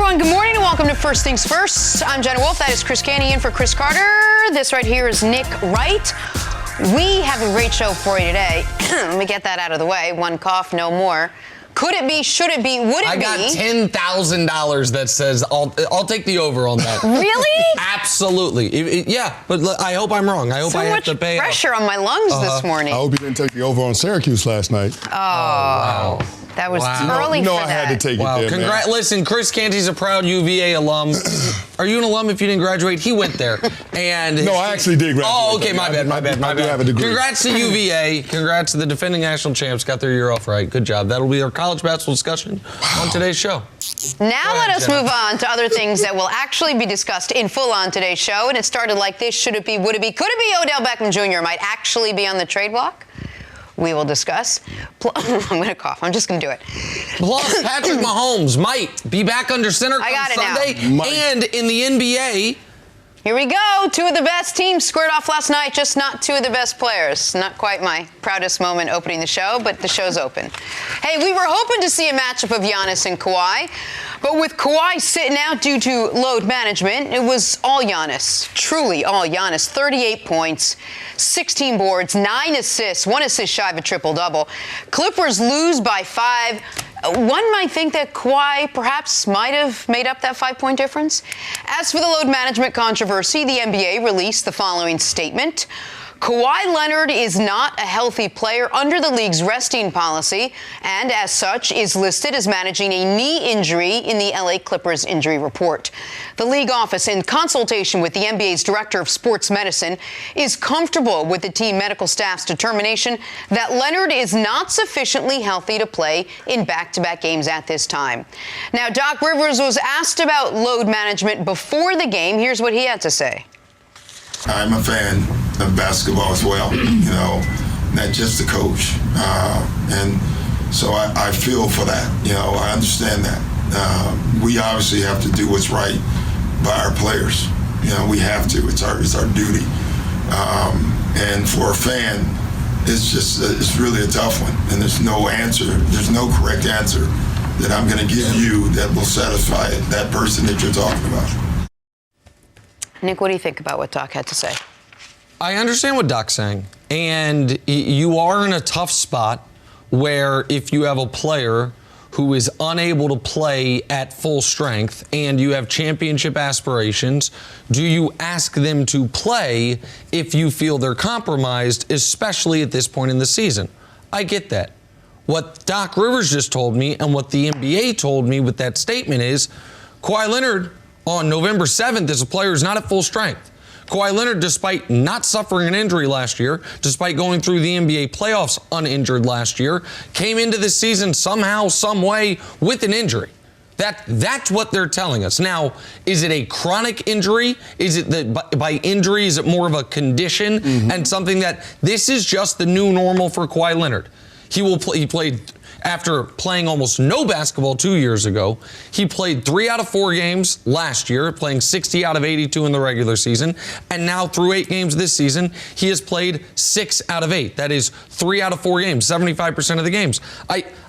everyone, good morning and welcome to First Things First. I'm Jenna Wolfe, that is Chris Canty in for Chris Carter. This right here is Nick Wright. We have a great show for you today. Let me get that out of the way. One cough, no more. Could it be, should it be, would it be? I got $10,000 that says I'll take the over on that. Really? Absolutely. Yeah, but I hope I'm wrong. I hope I have to pay. So much pressure on my lungs this morning. I hope you didn't take the over on Syracuse last night. Oh, wow. That was early for that. I had to take it there, man. Listen, Chris Canty's a proud UVA alum. Are you an alum if you didn't graduate? He went there. And no, I actually did graduate. Oh, okay, my bad. I do have a degree. Congrats to UVA. Congrats to the defending national champs. Got their year off right. Good job. That'll be our college basketball discussion on today's show. Now let us move on to other things that will actually be discussed in full on today's show. And it started like this. Should it be, would it be, could it be Odell Beckham Jr. might actually be on the trade block? We will discuss. I'm going to cough. I'm just going to do it. Plus, Patrick Mahomes might be back under center come Sunday. And in the NBA. Here we go. Two of the best teams squared off last night, just not two of the best players. Not quite my proudest moment opening the show, but the show's open. Hey, we were hoping to see a matchup of Giannis and Kawhi, but with Kawhi sitting out due to load management, it was all Giannis. Truly all Giannis. 38 points, 16 boards, 9 assists, 1 assist shy of a triple-double. Clippers lose by 5. One might think that Kawhi perhaps might have made up that 5-point difference. As for the load management controversy, the NBA released the following statement. Kawhi Leonard is not a healthy player under the league's resting policy and, as such, is listed as managing a knee injury in the LA Clippers injury report. The league office, in consultation with the NBA's director of sports medicine, is comfortable with the team medical staff's determination that Leonard is not sufficiently healthy to play in back-to-back games at this time. Now, Doc Rivers was asked about load management before the game. Here's what he had to say. I'm a fan of basketball as well, not just the coach. And so I feel for that, I understand that. We obviously have to do what's right by our players. We have to, it's our duty. And for a fan, it's really a tough one. And there's no answer, there's no correct answer that I'm gonna give you that will satisfy that person that you're talking about. Nick, what do you think about what Doc had to say? I understand what Doc's saying. And you are in a tough spot where if you have a player who is unable to play at full strength and you have championship aspirations, do you ask them to play if you feel they're compromised, especially at this point in the season? I get that. What Doc Rivers just told me and what the NBA told me with that statement is Kawhi Leonard on November 7th is a player who's not at full strength. Kawhi Leonard, despite not suffering an injury last year, despite going through the NBA playoffs uninjured last year, came into this season somehow, some way with an injury. That's what they're telling us. Now, is it a chronic injury? Is it that by injury, is it more of a condition and something that this is just the new normal for Kawhi Leonard? He played after playing almost no basketball 2 years ago. He played 3 out of 4 games last year, playing 60 out of 82 in the regular season. And now through 8 games this season, he has played 6 out of 8. That is 3 out of 4 games, 75% of the games.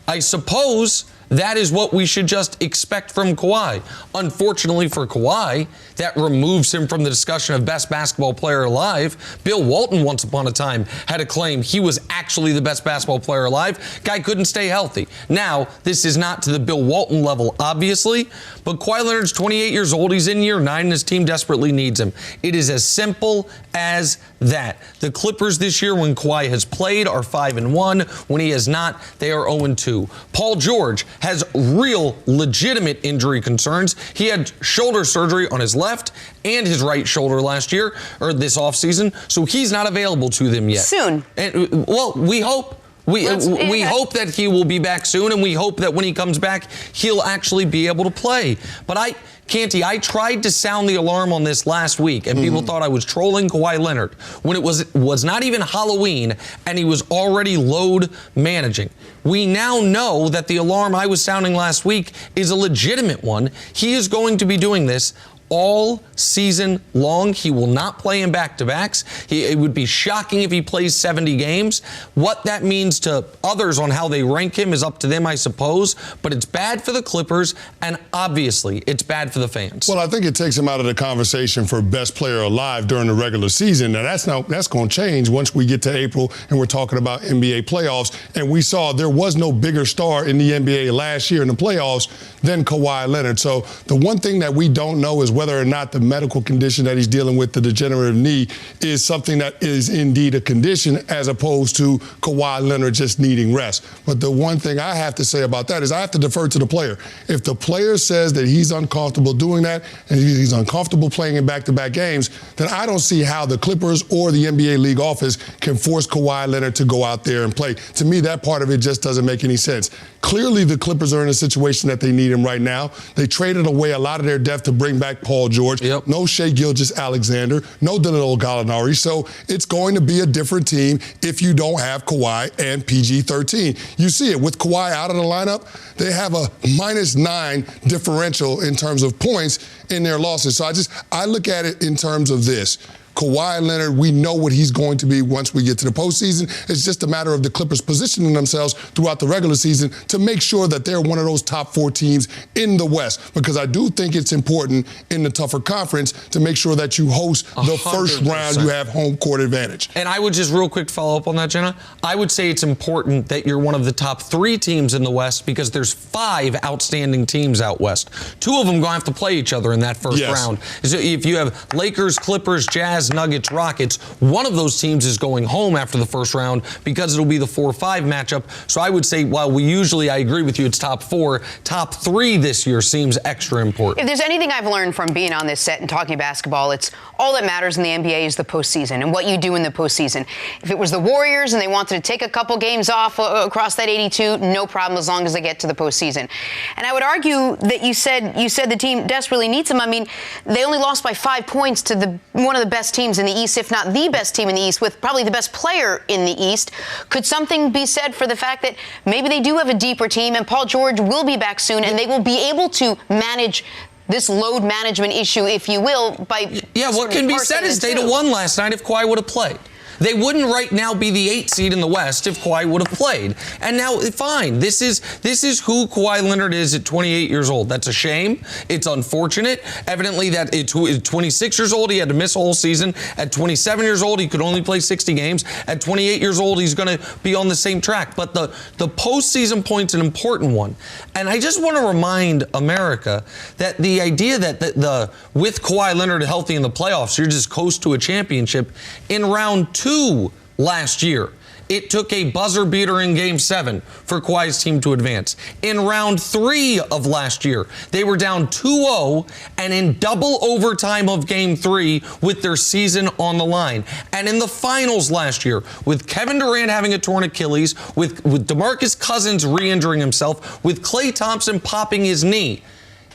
I suppose that is what we should just expect from Kawhi. Unfortunately for Kawhi, that removes him from the discussion of best basketball player alive. Bill Walton, once upon a time, had a claim he was actually the best basketball player alive. Guy couldn't stay healthy. Now, this is not to the Bill Walton level, obviously, but Kawhi Leonard's 28 years old. He's in year 9, and his team desperately needs him. It is as simple as that. The Clippers this year, when Kawhi has played, are 5-1. When he has not, they are 0-2. Paul George has real, legitimate injury concerns. He had shoulder surgery on his left and his right shoulder last year, or this offseason, so he's not available to them yet. Soon. And, well, we hope. We hope that he will be back soon, and we hope that when he comes back, he'll actually be able to play. But Canty, I tried to sound the alarm on this last week, and people thought I was trolling Kawhi Leonard when it was not even Halloween, and he was already load managing. We now know that the alarm I was sounding last week is a legitimate one. He is going to be doing this all season long. He will not play in back-to-backs. It would be shocking if he plays 70 games. What that means to others on how they rank him is up to them, I suppose. But it's bad for the Clippers, and obviously it's bad for the fans. Well, I think it takes him out of the conversation for best player alive during the regular season. Now, that's going to change once we get to April and we're talking about NBA playoffs. And we saw there was no bigger star in the NBA last year in the playoffs than Kawhi Leonard. So the one thing that we don't know is whether or not the medical condition that he's dealing with, the degenerative knee, is something that is indeed a condition as opposed to Kawhi Leonard just needing rest. But the one thing I have to say about that is I have to defer to the player. If the player says that he's uncomfortable doing that and he's uncomfortable playing in back-to-back games, then I don't see how the Clippers or the NBA league office can force Kawhi Leonard to go out there and play. To me, that part of it just doesn't make any sense. Clearly, the Clippers are in a situation that they need him right now. They traded away a lot of their depth to bring back Paul George. Yep. No Shai Gilgeous-Alexander. No Danilo Gallinari. So it's going to be a different team if you don't have Kawhi and PG-13. You see it. With Kawhi out of the lineup, they have a -9 differential in terms of points in their losses. So I look at it in terms of this. Kawhi Leonard, we know what he's going to be once we get to the postseason. It's just a matter of the Clippers positioning themselves throughout the regular season to make sure that they're one of those top 4 teams in the West. Because I do think it's important in the tougher conference to make sure that you host the 100%. first round, you have home court advantage. And I would just real quick follow up on that, Jenna. I would say it's important that you're one of the top 3 teams in the West because there's 5 outstanding teams out West. 2 of them going to have to play each other in that first round. So if you have Lakers, Clippers, Jazz, Nuggets, Rockets, one of those teams is going home after the first round because it'll be the 4-5 matchup. So I would say while I agree with you, it's top 4, top 3 this year seems extra important. If there's anything I've learned from being on this set and talking basketball, it's all that matters in the NBA is the postseason and what you do in the postseason. If it was the Warriors and they wanted to take a couple games off across that 82, no problem as long as they get to the postseason. And I would argue that you said the team desperately needs him. I mean, they only lost by 5 points to one of the best teams in the East, if not the best team in the East, with probably the best player in the East. Could something be said for the fact that maybe they do have a deeper team and Paul George will be back soon and they will be able to manage this load management issue, if you will, by what can be said is they'd have won last night if Kawhi would have played. They wouldn't right now be the 8th seed in the West if Kawhi would have played. And now, fine, this is who Kawhi Leonard is at 28 years old. That's a shame. It's unfortunate. Evidently, that at 26 years old, he had to miss a whole season. At 27 years old, he could only play 60 games. At 28 years old, he's going to be on the same track. But the postseason point's an important one. And I just want to remind America that the idea that with Kawhi Leonard healthy in the playoffs, you're just coast to a championship. In round 2 last year, it took a buzzer beater in Game 7 for Kawhi's team to advance. In round 3 of last year, they were down 2-0 and in double overtime of Game 3 with their season on the line. And in the finals last year, with Kevin Durant having a torn Achilles, with DeMarcus Cousins re-injuring himself, with Klay Thompson popping his knee,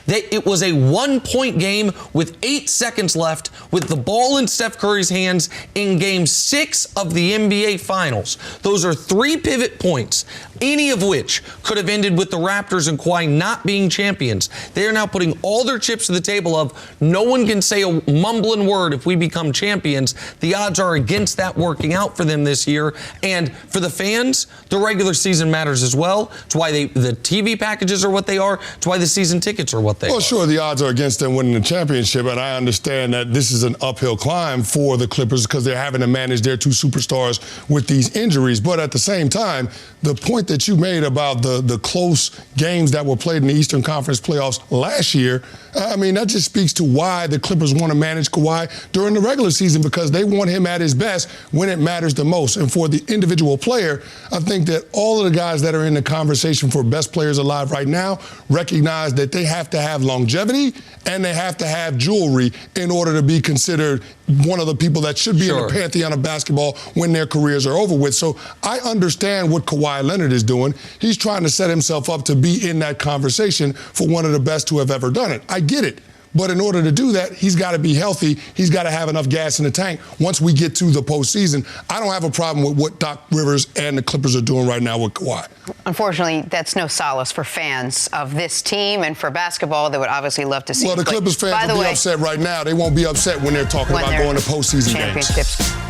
it was a 1-point game with 8 seconds left with the ball in Steph Curry's hands in Game 6 of the NBA Finals. Those are 3 pivot points, any of which could have ended with the Raptors and Kawhi not being champions. They are now putting all their chips to the table of no one can say a mumbling word if we become champions. The odds are against that working out for them this year. And for the fans, the regular season matters as well. It's why the TV packages are what they are. It's why the season tickets are what they are. Well, sure, the odds are against them winning the championship, and I understand that this is an uphill climb for the Clippers because they're having to manage their 2 superstars with these injuries. But at the same time, the point that you made about the close games that were played in the Eastern Conference playoffs last year, I mean, that just speaks to why the Clippers want to manage Kawhi during the regular season because they want him at his best when it matters the most. And for the individual player, I think that all of the guys that are in the conversation for best players alive right now recognize that they have to have longevity and they have to have jewelry in order to be considered one of the people that should be in the pantheon of basketball when their careers are over with. So I understand what Kawhi Leonard is doing. He's trying to set himself up to be in that conversation for one of the best to have ever done it. I get it. But in order to do that, he's got to be healthy. He's got to have enough gas in the tank. Once we get to the postseason, I don't have a problem with what Doc Rivers and the Clippers are doing right now with Kawhi. Unfortunately, that's no solace for fans of this team and for basketball that would obviously love to see. Well, the Clippers fans will be upset right now. They won't be upset when they're talking about going to postseason championships. games.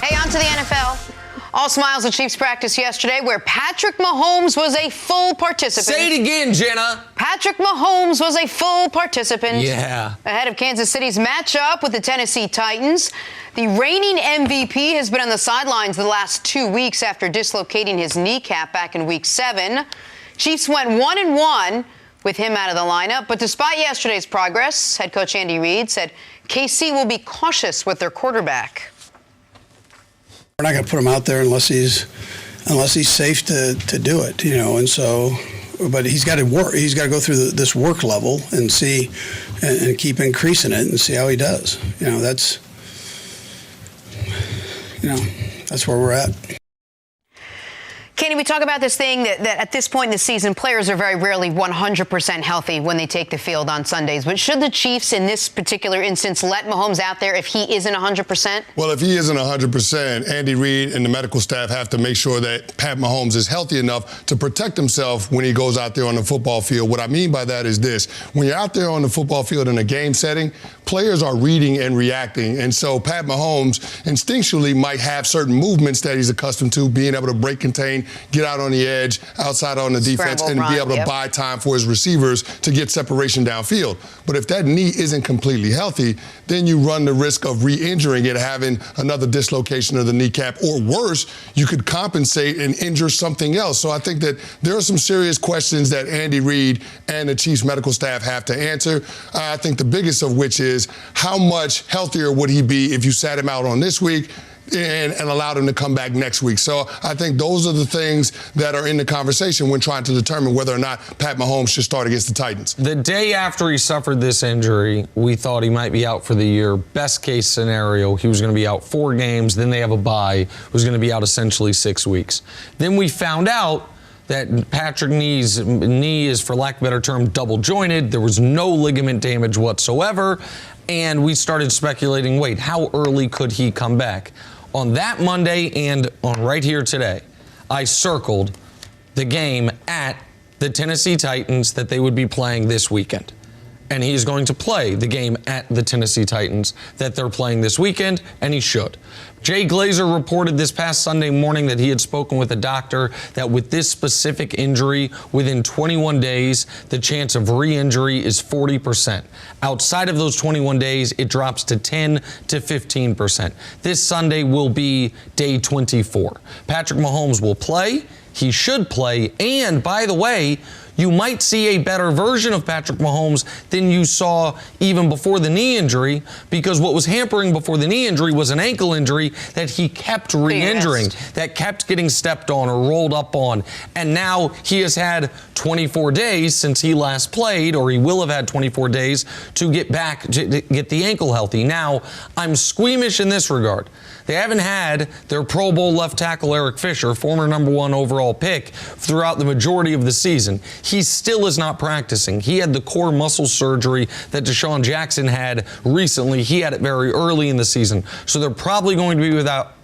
Hey, on to the NFL. All smiles at Chiefs practice yesterday where Patrick Mahomes was a full participant. Say it again, Jenna. Patrick Mahomes was a full participant. Yeah. Ahead of Kansas City's matchup with the Tennessee Titans. The reigning MVP has been on the sidelines the last 2 weeks after dislocating his kneecap back in Week 7. Chiefs went 1-1 with him out of the lineup. But despite yesterday's progress, head coach Andy Reid said KC will be cautious with their quarterback. We're not going to put him out there unless he's safe to do it, And so, but he's got to work. He's got to go through this work level and see, and keep increasing it and see how he does. That's where we're at. Kenny, we talk about this thing that at this point in the season, players are very rarely 100% healthy when they take the field on Sundays. But should the Chiefs, in this particular instance, let Mahomes out there if he isn't 100%? Well, if he isn't 100%, Andy Reid and the medical staff have to make sure that Pat Mahomes is healthy enough to protect himself when he goes out there on the football field. What I mean by that is this. When you're out there on the football field in a game setting, players are reading and reacting. And so Pat Mahomes instinctually might have certain movements that he's accustomed to, being able to break, contain, get out on the edge, outside on the defense, and be able to buy time for his receivers to get separation downfield. But if that knee isn't completely healthy, then you run the risk of re-injuring it, having another dislocation of the kneecap, or worse, you could compensate and injure something else. So I think that there are some serious questions that Andy Reid and the Chiefs medical staff have to answer. I think the biggest of which is how much healthier would he be if you sat him out on this week and allowed him to come back next week. So I think those are the things that are in the conversation when trying to determine whether or not Pat Mahomes should start against the Titans. The day after he suffered this injury, we thought he might be out for the year. Best case scenario, he was going to be out 4 games, then they have a bye, was going to be out essentially 6 weeks. Then we found out that Patrick Nee's knee is, for lack of a better term, double jointed. There was no ligament damage whatsoever. And we started speculating, wait, how early could he come back? On that Monday and on right here today, I circled the game at the Tennessee Titans that they would be playing this weekend. And he's going to play the game at the Tennessee Titans that they're playing this weekend, and he should. Jay Glazer reported this past Sunday morning that he had spoken with a doctor that with this specific injury, within 21 days, the chance of re-injury is 40%. Outside of those 21 days, it drops to 10 to 15%. This Sunday will be day 24. Patrick Mahomes will play. He should play. And by the way, you might see a better version of Patrick Mahomes than you saw even before the knee injury, because what was hampering before the knee injury was an ankle injury that he kept re-injuring, that kept getting stepped on or rolled up on. And now he has had 24 days since he last played, or he will have had 24 days to get back, to get the ankle healthy. Now, I'm squeamish in this regard. They haven't had their Pro Bowl left tackle Eric Fisher, former #1 overall pick, throughout the majority of the season. He still is not practicing. He had the core muscle surgery that Deshaun Jackson had recently. He had it very early in the season. So they're probably going to be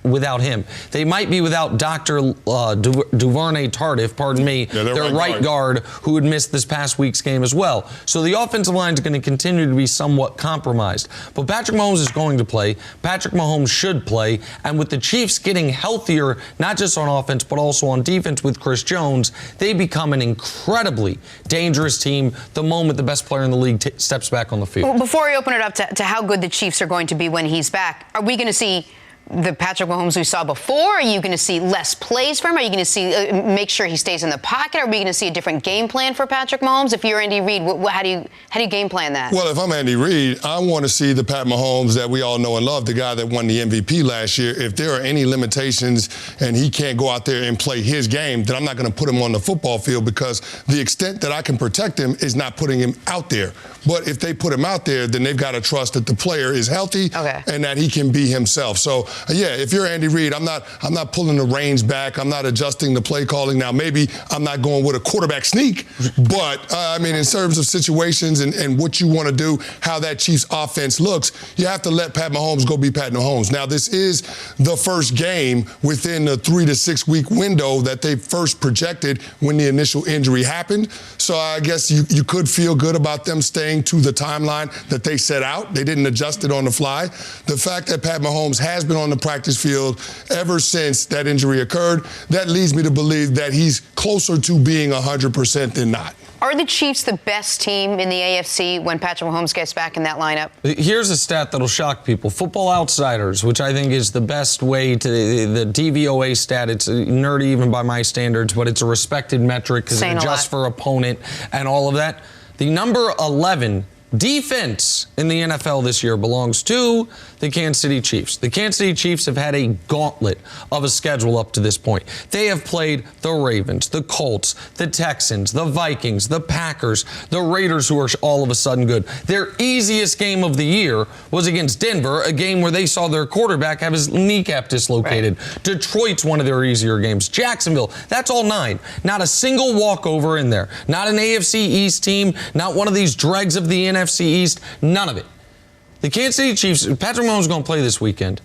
without him. They might be without Dr. Duvernay Tardif, their right guard, who had missed this past week's game as well. So the offensive line is going to continue to be somewhat compromised. But Patrick Mahomes is going to play. Patrick Mahomes should play. And with the Chiefs getting healthier, not just on offense, but also on defense with Chris Jones, they become an incredibly dangerous team the moment the best player in the league steps back on the field. Well, before we open it up to how good the Chiefs are going to be when he's back, are we going to see the Patrick Mahomes we saw before? Are you going to see less plays from him? Are you going to see make sure he stays in the pocket? Are we going to see a different game plan for Patrick Mahomes? If you're Andy Reid, how do you game plan that? Well, if I'm Andy Reid, I want to see the Pat Mahomes that we all know and love, the guy that won the MVP last year. If there are any limitations and he can't go out there and play his game, then I'm not going to put him on the football field, because the extent that I can protect him is not putting him out there. But if they put him out there, then they've got to trust that the player is healthy and that he can be himself. So yeah, if you're Andy Reid, I'm not pulling the reins back. I'm not adjusting the play calling. Now, maybe I'm not going with a quarterback sneak, but I mean, in terms of situations and what you want to do, how that Chiefs offense looks, you have to let Pat Mahomes go be Pat Mahomes. Now, this is the first game within the 3 to 6 week window that they first projected when the initial injury happened. So I guess you could feel good about them staying to the timeline that they set out. They didn't adjust it on the fly. The fact that Pat Mahomes has been on the practice field ever since that injury occurred, that leads me to believe that he's closer to being 100% than not. Are the Chiefs the best team in the AFC when Patrick Mahomes gets back in that lineup? Here's a stat that'll shock people. Football Outsiders, which I think is the best way to, the DVOA stat, it's nerdy even by my standards, but it's a respected metric because it adjusts for opponent and all of that. The number 11 defense in the NFL this year belongs to the Kansas City Chiefs. The Kansas City Chiefs have had a gauntlet of a schedule up to this point. They have played the Ravens, the Colts, the Texans, the Vikings, the Packers, the Raiders, who are all of a sudden good. Their easiest game of the year was against Denver, a game where they saw their quarterback have his kneecap dislocated. Right. Detroit's one of their easier games. Jacksonville, that's all 9. Not a single walkover in there. Not an AFC East team, not one of these dregs of the NFC East, none of it. The Kansas City Chiefs, Patrick Mahomes is going to play this weekend,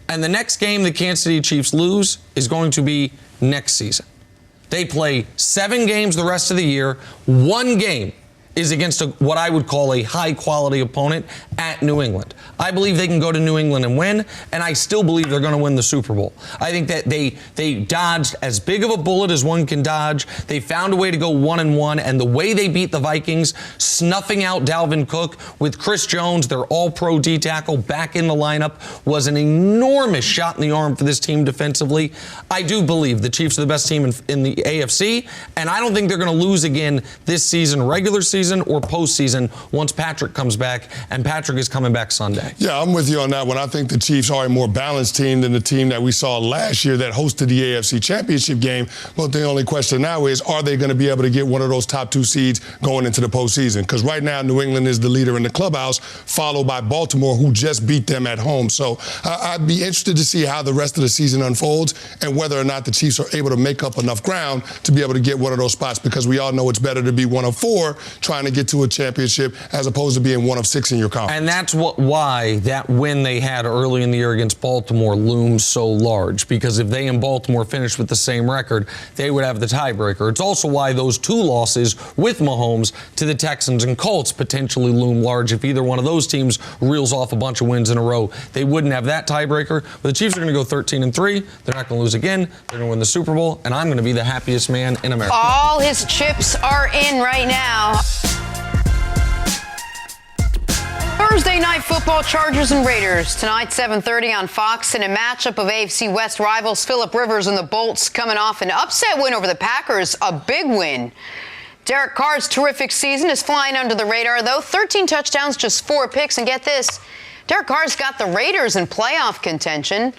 and the next game the Kansas City Chiefs lose is going to be next season. They play 7 games the rest of the year. 1 game is against what I would call a high-quality opponent at New England. I believe they can go to New England and win, and I still believe they're going to win the Super Bowl. I think that they dodged as big of a bullet as one can dodge. They found a way to go 1-1, and the way they beat the Vikings, snuffing out Dalvin Cook with Chris Jones, their all-pro D-tackle, back in the lineup, was an enormous shot in the arm for this team defensively. I do believe the Chiefs are the best team in the AFC, and I don't think they're going to lose again this season, regular season or postseason, once Patrick comes back, and Patrick is coming back Sunday. Yeah, I'm with you on that one. I think the Chiefs are a more balanced team than the team that we saw last year that hosted the AFC Championship game. But the only question now is, are they going to be able to get one of those top 2 seeds going into the postseason? Because right now, New England is the leader in the clubhouse, followed by Baltimore, who just beat them at home. So I'd be interested to see how the rest of the season unfolds and whether or not the Chiefs are able to make up enough ground to be able to get one of those spots, because we all know it's better to be one of 4 trying to get to a championship as opposed to being one of 6 in your conference. And that's why that win they had early in the year against Baltimore looms so large, because if they and Baltimore finished with the same record, they would have the tiebreaker. It's also why those 2 losses with Mahomes to the Texans and Colts potentially loom large. If either one of those teams reels off a bunch of wins in a row, they wouldn't have that tiebreaker. But the Chiefs are going to go 13-3. They're not going to lose again. They're going to win the Super Bowl, and I'm going to be the happiest man in America. All his chips are in right now. Thursday Night Football, Chargers and Raiders. Tonight, 7:30 on Fox, in a matchup of AFC West rivals. Phillip Rivers and the Bolts coming off an upset win over the Packers, a big win. Derek Carr's terrific season is flying under the radar, though. 13 touchdowns, just 4 picks. And get this, Derek Carr's got the Raiders in playoff contention.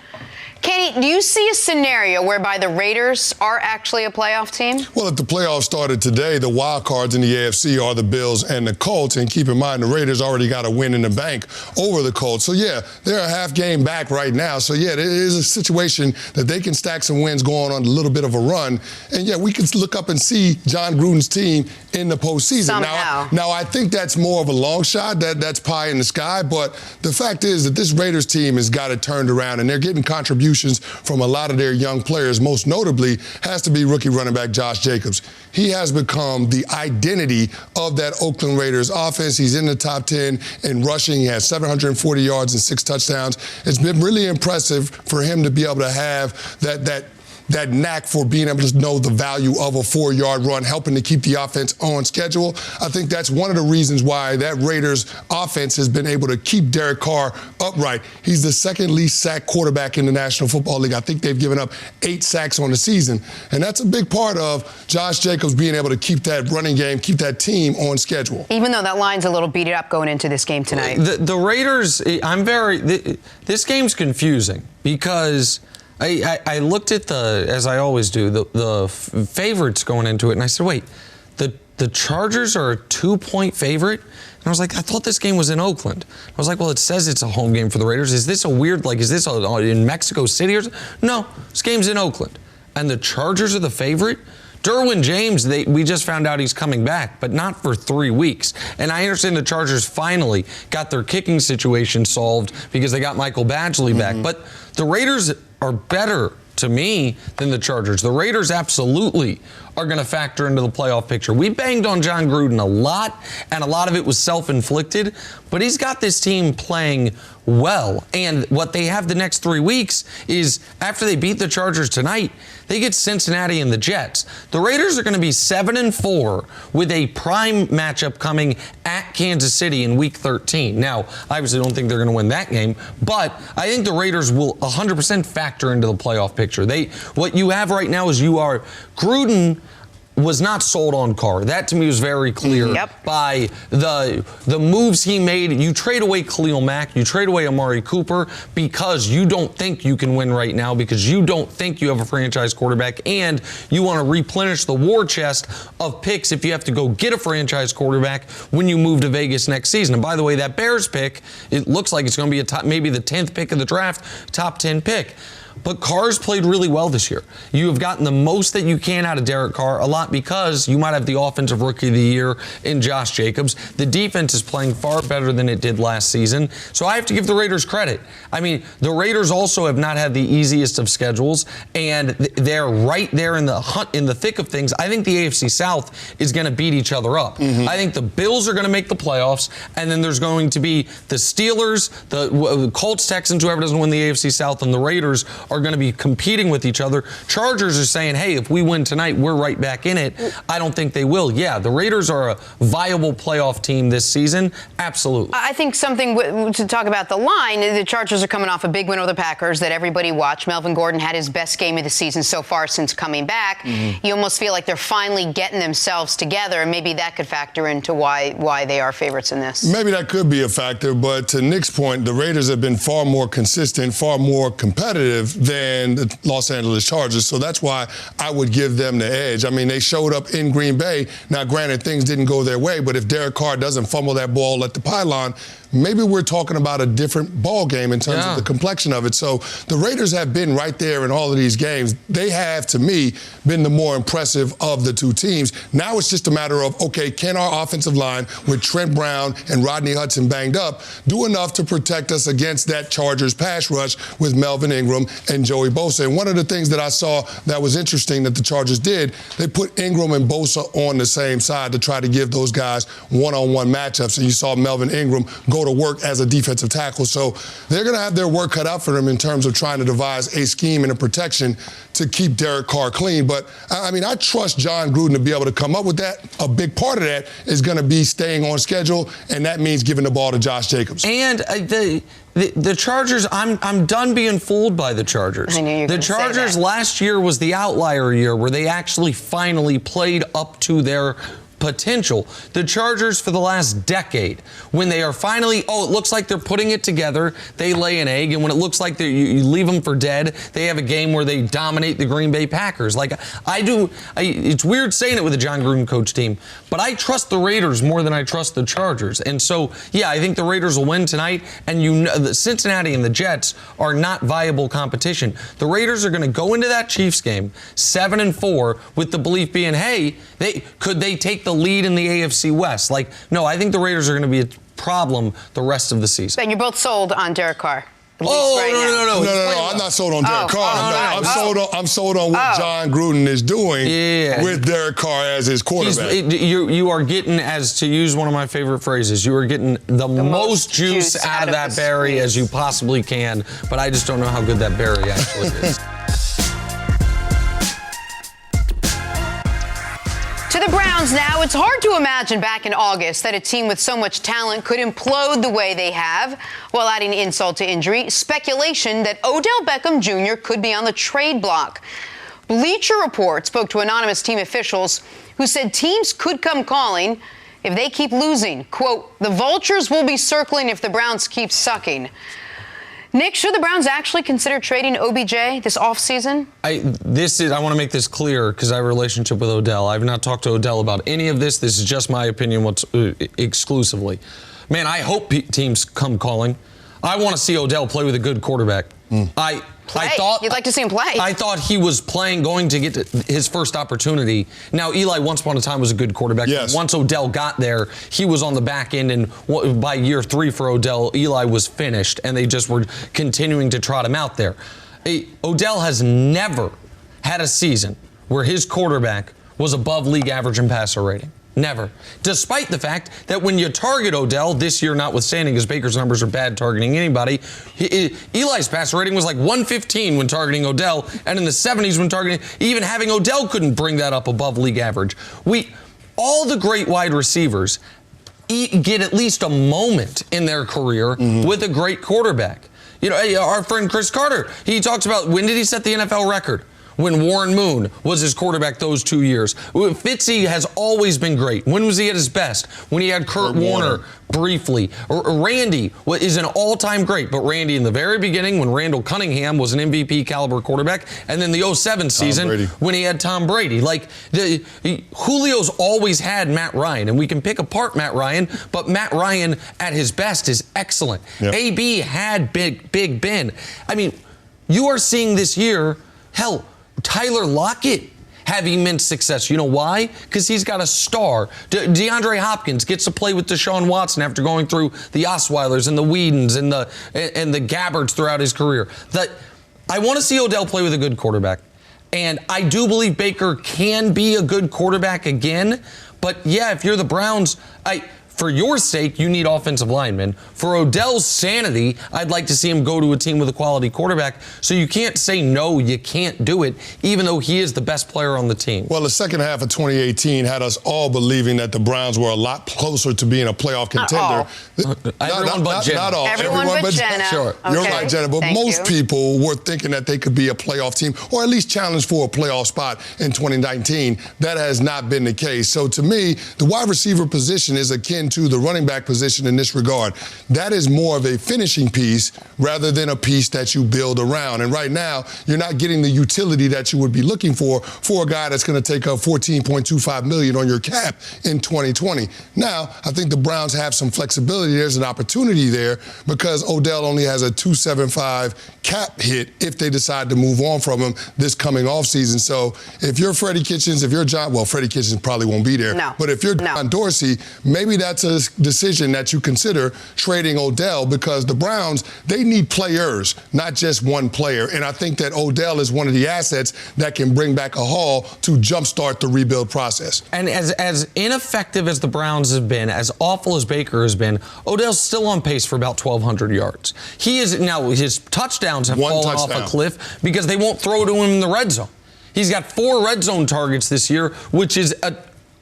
Katie, do you see a scenario whereby the Raiders are actually a playoff team? Well, if the playoffs started today, the wild cards in the AFC are the Bills and the Colts. And keep in mind, the Raiders already got a win in the bank over the Colts. So, yeah, they're a half game back right now. So, yeah, there is a situation that they can stack some wins going on a little bit of a run. And, yeah, we can look up and see John Gruden's team in the postseason. Somehow. Now, I think that's more of a long shot. That's pie in the sky. But the fact is that this Raiders team has got it turned around, and they're getting contributions from a lot of their young players. Most notably has to be rookie running back Josh Jacobs. He has become the identity of that Oakland Raiders offense. He's in the top 10 in rushing. He has 740 yards and 6 touchdowns. It's been really impressive for him to be able to have that knack for being able to know the value of a 4-yard run, helping to keep the offense on schedule. I think that's one of the reasons why that Raiders offense has been able to keep Derek Carr upright. He's the second least sacked quarterback in the National Football League. I think they've given up 8 sacks on the season. And that's a big part of Josh Jacobs being able to keep that running game, keep that team on schedule. Even though that line's a little beat up going into this game tonight. The Raiders, this game's confusing because I looked at as I always do, the favorites going into it, and I said, wait, the Chargers are a 2-point favorite. And I was like, I thought this game was in Oakland. I was like, well, it says it's a home game for the Raiders. Is this a weird, is this in Mexico City or something? No, this game's in Oakland. And the Chargers are the favorite? Derwin James, we just found out he's coming back, but not for 3 weeks. And I understand the Chargers finally got their kicking situation solved because they got Michael Badgley back. But the Raiders are better to me than the Chargers. The Raiders absolutely are going to factor into the playoff picture. We banged on John Gruden a lot, and a lot of it was self-inflicted, but he's got this team playing well. And what they have the next 3 weeks is after they beat the Chargers tonight, they get Cincinnati and the Jets. The Raiders are going to be 7-4 with a prime matchup coming at Kansas City in Week 13. Now, I obviously don't think they're going to win that game, but I think the Raiders will 100% factor into the playoff picture. What you have right now is Gruden was not sold on Carr. That to me was very clear by the moves he made. You trade away Khalil Mack, you trade away Amari Cooper because you don't think you can win right now, because you don't think you have a franchise quarterback, and you want to replenish the war chest of picks if you have to go get a franchise quarterback when you move to Vegas next season. And by the way, that Bears pick, it looks like it's going to be maybe the 10th pick of the draft, top 10 pick. But Carr's played really well this year. You have gotten the most that you can out of Derek Carr, a lot because you might have the offensive rookie of the year in Josh Jacobs. The defense is playing far better than it did last season. So I have to give the Raiders credit. I mean, the Raiders also have not had the easiest of schedules, and they're right there in the hunt, in the thick of things. I think the AFC South is going to beat each other up. I think the Bills are going to make the playoffs, and then there's going to be the Steelers, the Colts, Texans, whoever doesn't win the AFC South, and the Raiders are going to be competing with each other. Chargers are saying, hey, if we win tonight, we're right back in it. I don't think they will. Yeah, the Raiders are a viable playoff team this season. Absolutely. I think something to talk about the line, the Chargers are coming off a big win over the Packers that everybody watched. Melvin Gordon had his best game of the season so far since coming back. You almost feel like they're finally getting themselves together, and maybe that could factor into why they are favorites in this. Maybe that could be a factor, but to Nick's point, the Raiders have been far more consistent, far more competitive than the Los Angeles Chargers, so that's why I would give them the edge. I mean, they showed up in Green Bay. Now, granted, things didn't go their way, but if Derek Carr doesn't fumble that ball at the pylon, maybe we're talking about a different ball game in terms of the complexion of it. So the Raiders have been right there in all of these games. They have, to me, been the more impressive of the two teams. Now it's just a matter of, okay, can our offensive line with Trent Brown and Rodney Hudson banged up do enough to protect us against that Chargers pass rush with Melvin Ingram and Joey Bosa? And one of the things that I saw that was interesting that the Chargers did, they put Ingram and Bosa on the same side to try to give those guys one-on-one matchups. And you saw Melvin Ingram go to work as a defensive tackle. So they're going to have their work cut out for them in terms of trying to devise a scheme and a protection to keep Derek Carr clean. But, I mean, I trust John Gruden to be able to come up with that. A big part of that is going to be staying on schedule, and that means giving the ball to Josh Jacobs. And the Chargers, I'm done being fooled by the Chargers. I knew you were The gonna say Chargers that. last year was the outlier year where they actually finally played up to their potential. The Chargers for the last decade, when they are finally, it looks like they're putting it together, they lay an egg, and when it looks like you leave them for dead, they have a game where they dominate the Green Bay Packers. It's weird saying it with a John Gruden coach team, but I trust the Raiders more than I trust the Chargers. And so, yeah, I think the Raiders will win tonight, and the Cincinnati and the Jets are not viable competition. The Raiders are going to go into that Chiefs game 7-4 with the belief being, hey, could they take the lead in the AFC West? No, I think the Raiders are going to be a problem the rest of the season. And you're both sold on Derek Carr. No. I'm not sold on Derek Carr. I'm sold on what John Gruden is doing with Derek Carr as his quarterback. You are getting, as to use one of my favorite phrases, you are getting the most juice out of that berry as you possibly can, but I just don't know how good that berry actually is. To the Browns now. It's hard to imagine back in August that a team with so much talent could implode the way they have, while adding insult to injury, speculation that Odell Beckham Jr. could be on the trade block. Bleacher Report spoke to anonymous team officials who said teams could come calling if they keep losing. Quote, the vultures will be circling if the Browns keep sucking. Nick, should the Browns actually consider trading OBJ this offseason? I want to make this clear because I have a relationship with Odell. I've not talked to Odell about any of this. This is just my opinion exclusively. Man, I hope teams come calling. I want to see Odell play with a good quarterback. I thought you'd like to see him play. I thought he was going to get his first opportunity. Now, Eli once upon a time was a good quarterback. Yes. Once Odell got there, he was on the back end, and by year 3 for Odell, Eli was finished, and they just were continuing to trot him out there. Odell has never had a season where his quarterback was above league average in passer rating. Never. Despite the fact that when you target Odell, this year notwithstanding, because Baker's numbers are bad targeting anybody, Eli's passer rating was like 115 when targeting Odell, and in the 70s when targeting, even having Odell couldn't bring that up above league average. All the great wide receivers get at least a moment in their career with a great quarterback. You know, our friend Chris Carter, he talks about, when did he set the NFL record? When Warren Moon was his quarterback those 2 years. Fitzy has always been great. When was he at his best? When he had Kurt Warner briefly. Randy is an all-time great, but Randy in the very beginning when Randall Cunningham was an MVP caliber quarterback, and then the 07 season when he had Tom Brady. Like, Julio's always had Matt Ryan, and we can pick apart Matt Ryan, but Matt Ryan at his best is excellent. Yep. AB had Big Ben. I mean, you are seeing this year, hell, Tyler Lockett have immense success. You know why? Because he's got a star. DeAndre Hopkins gets to play with Deshaun Watson after going through the Osweilers and the Whedons and the Gabbards throughout his career. I want to see Odell play with a good quarterback. And I do believe Baker can be a good quarterback again. But yeah, if you're the Browns, for your sake, you need offensive linemen. For Odell's sanity, I'd like to see him go to a team with a quality quarterback. So you can't say, no, you can't do it, even though he is the best player on the team. Well, the second half of 2018 had us all believing that the Browns were a lot closer to being a playoff contender. Everyone but Jenna. Not all. Everyone but Jenna. Sure. Okay. You're right, Jenna. But most people were thinking that they could be a playoff team or at least challenge for a playoff spot in 2019. That has not been the case. So to me, the wide receiver position is akin to the running back position in this regard. That is more of a finishing piece rather than a piece that you build around. And right now, you're not getting the utility that you would be looking for a guy that's going to take up $14.25 million on your cap in 2020. Now, I think the Browns have some flexibility. There's an opportunity there because Odell only has a $275 cap hit if they decide to move on from him this coming offseason. So if you're Freddie Kitchens, if you're Freddie Kitchens probably won't be there. No. But if you're John Dorsey, maybe that's a decision that you consider trading Odell because the Browns, they need players, not just one player. And I think that Odell is one of the assets that can bring back a haul to jumpstart the rebuild process. And as ineffective as the Browns have been, as awful as Baker has been, Odell's still on pace for about 1,200 yards. He is now, his touchdowns have fallen off a cliff because they won't throw to him in the red zone. He's got 4 red zone targets this year, which is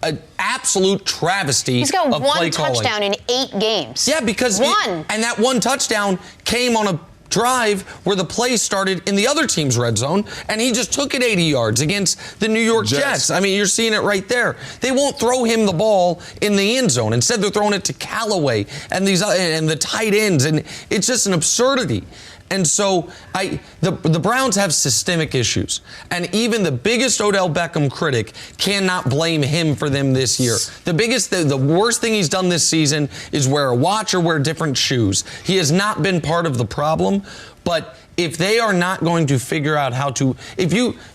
an absolute travesty. He's got of play one touchdown in 8 games. Yeah, because and that one touchdown came on a drive where the play started in the other team's red zone, and he just took it 80 yards against the New York Jets. I mean, you're seeing it right there. They won't throw him the ball in the end zone. Instead, they're throwing it to Callaway and the tight ends, and it's just an absurdity. And so the Browns have systemic issues. And even the biggest Odell Beckham critic cannot blame him for them this year. The worst thing he's done this season is wear a watch or wear different shoes. He has not been part of the problem, but if they are not going to figure out how to,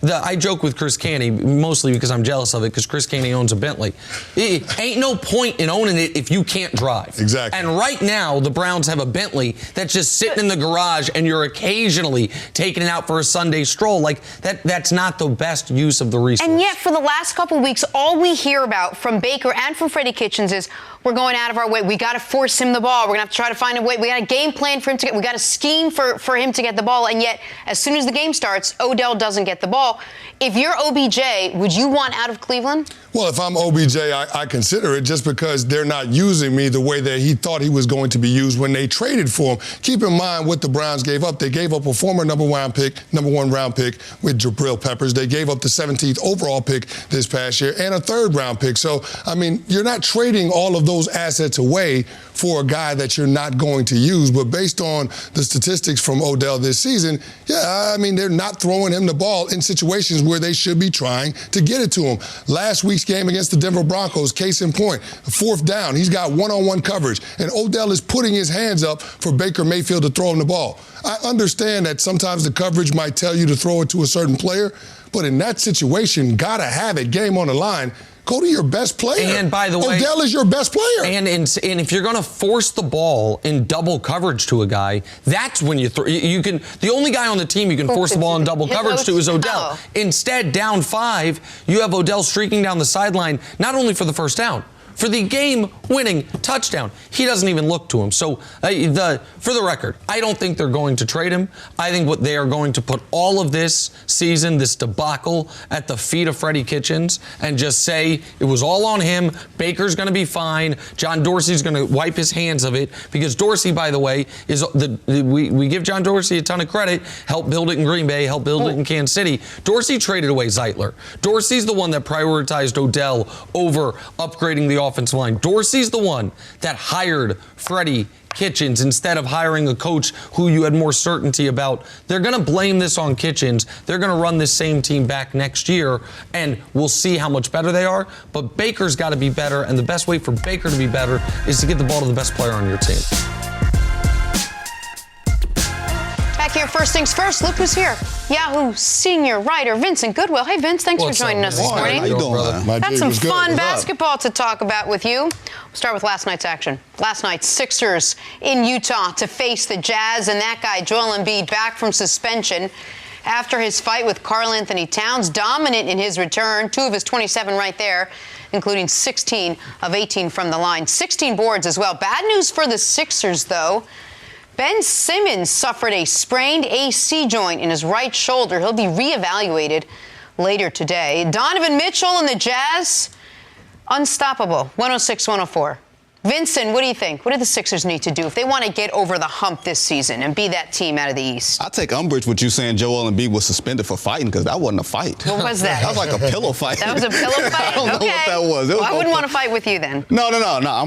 I joke with Chris Canty, mostly because I'm jealous of it, because Chris Canty owns a Bentley. Ain't no point in owning it if you can't drive. Exactly. And right now, the Browns have a Bentley that's just sitting in the garage, and you're occasionally taking it out for a Sunday stroll. Like, that's not the best use of the resource. And yet, for the last couple of weeks, all we hear about from Baker and from Freddie Kitchens is, we're going out of our way. We got to force him the ball. We're going to have to try to find a way. We got a game plan for him to get. We got a scheme for him to get the ball. And yet, as soon as the game starts, Odell doesn't get the ball. If you're OBJ, would you want out of Cleveland? Well, if I'm OBJ, I consider it just because they're not using me the way that he thought he was going to be used when they traded for him. Keep in mind what the Browns gave up. They gave up a former number one round pick with Jabril Peppers. They gave up the 17th overall pick this past year and a 3rd round pick. So, I mean, you're not trading all of those assets away for a guy that you're not going to use. But based on the statistics from Odell this season, yeah, I mean, they're not throwing him the ball in situations where they should be trying to get it to him. Last week's game against the Denver Broncos, case in point, 4th down, he's got one-on-one coverage, and Odell is putting his hands up for Baker Mayfield to throw him the ball. I understand that sometimes the coverage might tell you to throw it to a certain player, but in that situation, gotta have it, game on the line. Go to your best player. And by the way, Odell is your best player. And if you're going to force the ball in double coverage to a guy, that's when you can. The only guy on the team you can force the ball in double coverage to is Odell. Instead, down 5, you have Odell streaking down the sideline, not only for the first down, for the game-winning touchdown. He doesn't even look to him. So, for the record, I don't think they're going to trade him. I think what they are going to put all of this season, this debacle, at the feet of Freddie Kitchens and just say it was all on him. Baker's going to be fine. John Dorsey's going to wipe his hands of it, because Dorsey, by the way, is we give John Dorsey a ton of credit. Helped build it in Green Bay, helped build it in Kansas City. Dorsey traded away Zeitler. Dorsey's the one that prioritized Odell over upgrading the offensive line. Dorsey's the one that hired Freddie Kitchens instead of hiring a coach who you had more certainty about. They're going to blame this on Kitchens. They're going to run this same team back next year, and we'll see how much better they are. But Baker's got to be better, and the best way for Baker to be better is to get the ball to the best player on your team. Back here, first things first, look who's here. Yahoo senior writer Vincent Goodwill. Hey, Vince, thanks for joining us this morning. How you doing, brother? Got some fun basketball to talk about with you. We'll start with last night's action. Last night, Sixers in Utah to face the Jazz, and that guy, Joel Embiid, back from suspension after his fight with Karl Anthony Towns, dominant in his return, 2 of his 27 right there, including 16 of 18 from the line. 16 boards as well. Bad news for the Sixers, though. Ben Simmons suffered a sprained AC joint in his right shoulder. He'll be reevaluated later today. Donovan Mitchell and the Jazz, unstoppable, 106-104. Vincent, what do you think? What do the Sixers need to do if they want to get over the hump this season and be that team out of the East? I take umbrage with you saying Joel Embiid was suspended for fighting, because that wasn't a fight. What was that? That was like a pillow fight. That was a pillow fight? I don't know what that was. Well, I wouldn't want to fight with you then. No.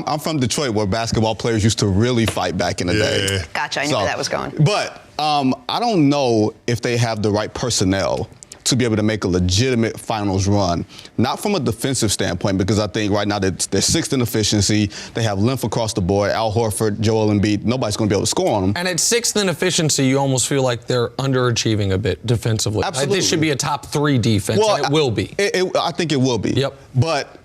I'm from Detroit, where basketball players used to really fight back in the day. Gotcha. I knew where that was going. But I don't know if they have the right personnel to be able to make a legitimate finals run. Not from a defensive standpoint, because I think right now they're 6th in efficiency. They have length across the board. Al Horford, Joel Embiid, nobody's going to be able to score on them. And at 6th in efficiency, you almost feel like they're underachieving a bit defensively. Absolutely. This should be a top 3 defense, and it will be. I think it will be. Yep. But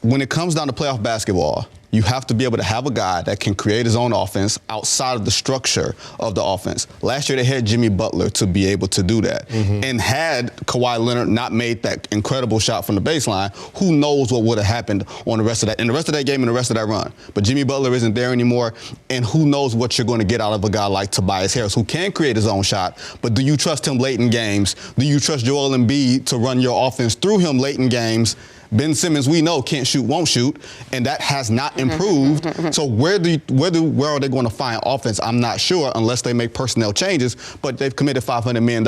when it comes down to playoff basketball, you have to be able to have a guy that can create his own offense outside of the structure of the offense. Last year, they had Jimmy Butler to be able to do that. And had Kawhi Leonard not made that incredible shot from the baseline, who knows what would have happened on the rest of that, in the rest of that game and the rest of that run. But Jimmy Butler isn't there anymore, and who knows what you're going to get out of a guy like Tobias Harris, who can create his own shot, but do you trust him late in games? Do you trust Joel Embiid to run your offense through him late in games? Ben Simmons, we know, can't shoot, won't shoot, and that has not improved. So where are they going to find offense? I'm not sure, unless they make personnel changes, but they've committed $500 million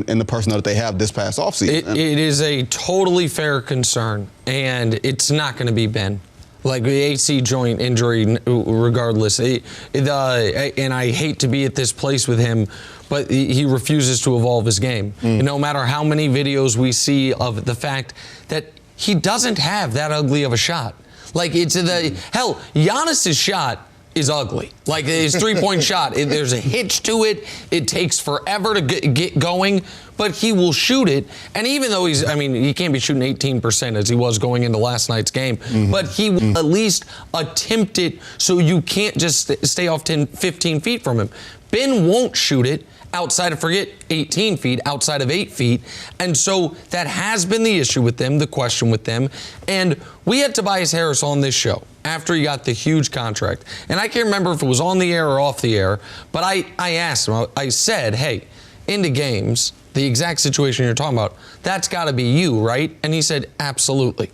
in the personnel that they have this past offseason. It is a totally fair concern, and it's not going to be Ben. Like the AC joint injury, regardless. And I hate to be at this place with him, but he refuses to evolve his game. No matter how many videos we see of the fact that he doesn't have that ugly of a shot. Like, hell, Giannis's shot is ugly. Like, his three-point shot, there's a hitch to it. It takes forever to get going, but he will shoot it. And even though he can't be shooting 18% as he was going into last night's game, but he will at least attempt it, so you can't just stay off 10, 15 feet from him. Ben won't shoot it outside of, 18 feet, outside of 8 feet. And so that has been the issue with them, the question with them. And we had Tobias Harris on this show after he got the huge contract. And I can't remember if it was on the air or off the air, but I asked him, I said, hey, into games, the exact situation you're talking about, that's got to be you, right? And he said, absolutely.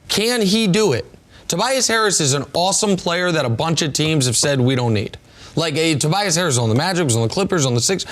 Can he do it? Tobias Harris is an awesome player that a bunch of teams have said we don't need. Like Tobias Harris on the Magic, was on the Clippers, on the Sixers.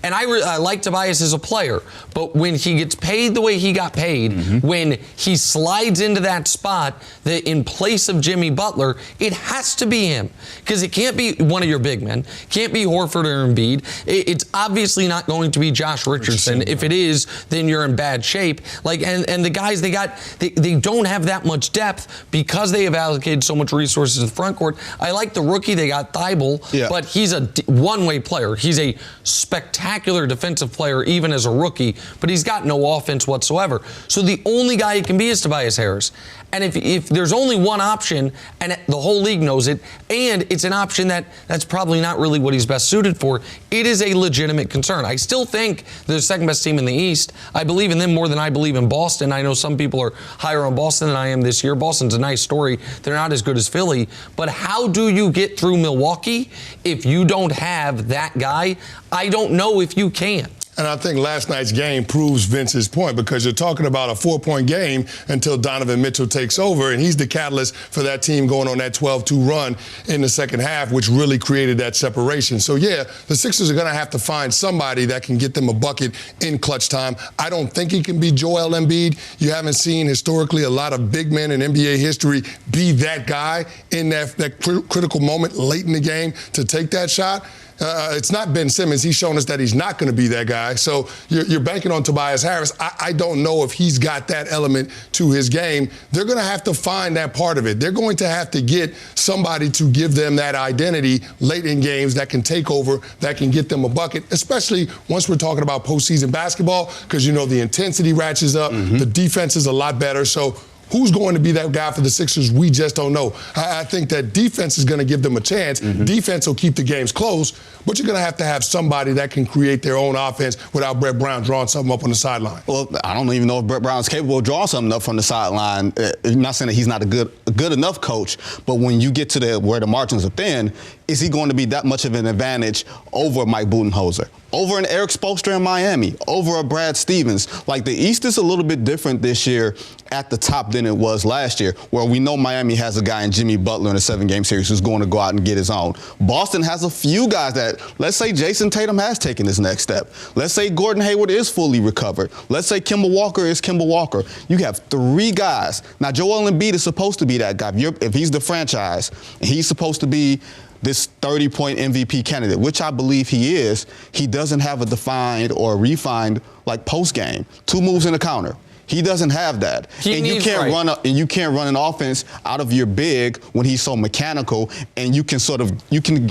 I like Tobias as a player, but when he gets paid the way he got paid, when he slides into that spot that in place of Jimmy Butler, it has to be him, because it can't be one of your big men, can't be Horford or Embiid. It's obviously not going to be Josh Richardson. If it is, then you're in bad shape. Like, and the guys they don't have that much depth because they have allocated so much resources to the front court. I like the rookie they got, Thibault, but he's a one-way player. He's a spectacular defensive player even as a rookie, but he's got no offense whatsoever. So the only guy he can be is Tobias Harris. And if there's only one option, and the whole league knows it, and it's an option that's probably not really what he's best suited for, it is a legitimate concern. I still think they're the second best team in the East. I believe in them more than I believe in Boston. I know some people are higher on Boston than I am this year. Boston's a nice story. They're not as good as Philly. But how do you get through Milwaukee if you don't have that guy? I don't know if you can. And I think last night's game proves Vince's point, because you're talking about a 4-point game until Donovan Mitchell takes over, and he's the catalyst for that team going on that 12-2 run in the second half, which really created that separation. So, yeah, the Sixers are going to have to find somebody that can get them a bucket in clutch time. I don't think it can be Joel Embiid. You haven't seen historically a lot of big men in NBA history be that guy in that critical moment late in the game to take that shot. It's not Ben Simmons. He's shown us that he's not going to be that guy. So you're banking on Tobias Harris. I don't know if he's got that element to his game. They're going to have to find that part of it. They're going to have to get somebody to give them that identity late in games that can take over, that can get them a bucket, especially once we're talking about postseason basketball, because, the intensity ratchets up. The defense is a lot better. So who's going to be that guy for the Sixers? We just don't know. I think that defense is going to give them a chance. Defense will keep the games close, but you're going to have somebody that can create their own offense without Brett Brown drawing something up on the sideline. Well, I don't even know if Brett Brown's capable of drawing something up from the sideline. I'm not saying that he's not a good enough coach, but when you get to where the margins are thin, is he going to be that much of an advantage over Mike Budenholzer, over an Eric Spoelstra in Miami, over a Brad Stevens? Like, the East is a little bit different this year at the top than it was last year, where we know Miami has a guy in Jimmy Butler in a 7-game series who's going to go out and get his own. Boston has a few guys that, let's say Jason Tatum has taken his next step. Let's say Gordon Hayward is fully recovered. Let's say Kemba Walker is Kemba Walker. You have 3 guys. Now, Joel Embiid is supposed to be that guy. If he's the franchise, and he's supposed to be this 30-point MVP candidate, which I believe he is, he doesn't have a defined or refined post game. 2 moves in the counter. He doesn't have that. You can't run an offense out of your big when he's so mechanical, and you can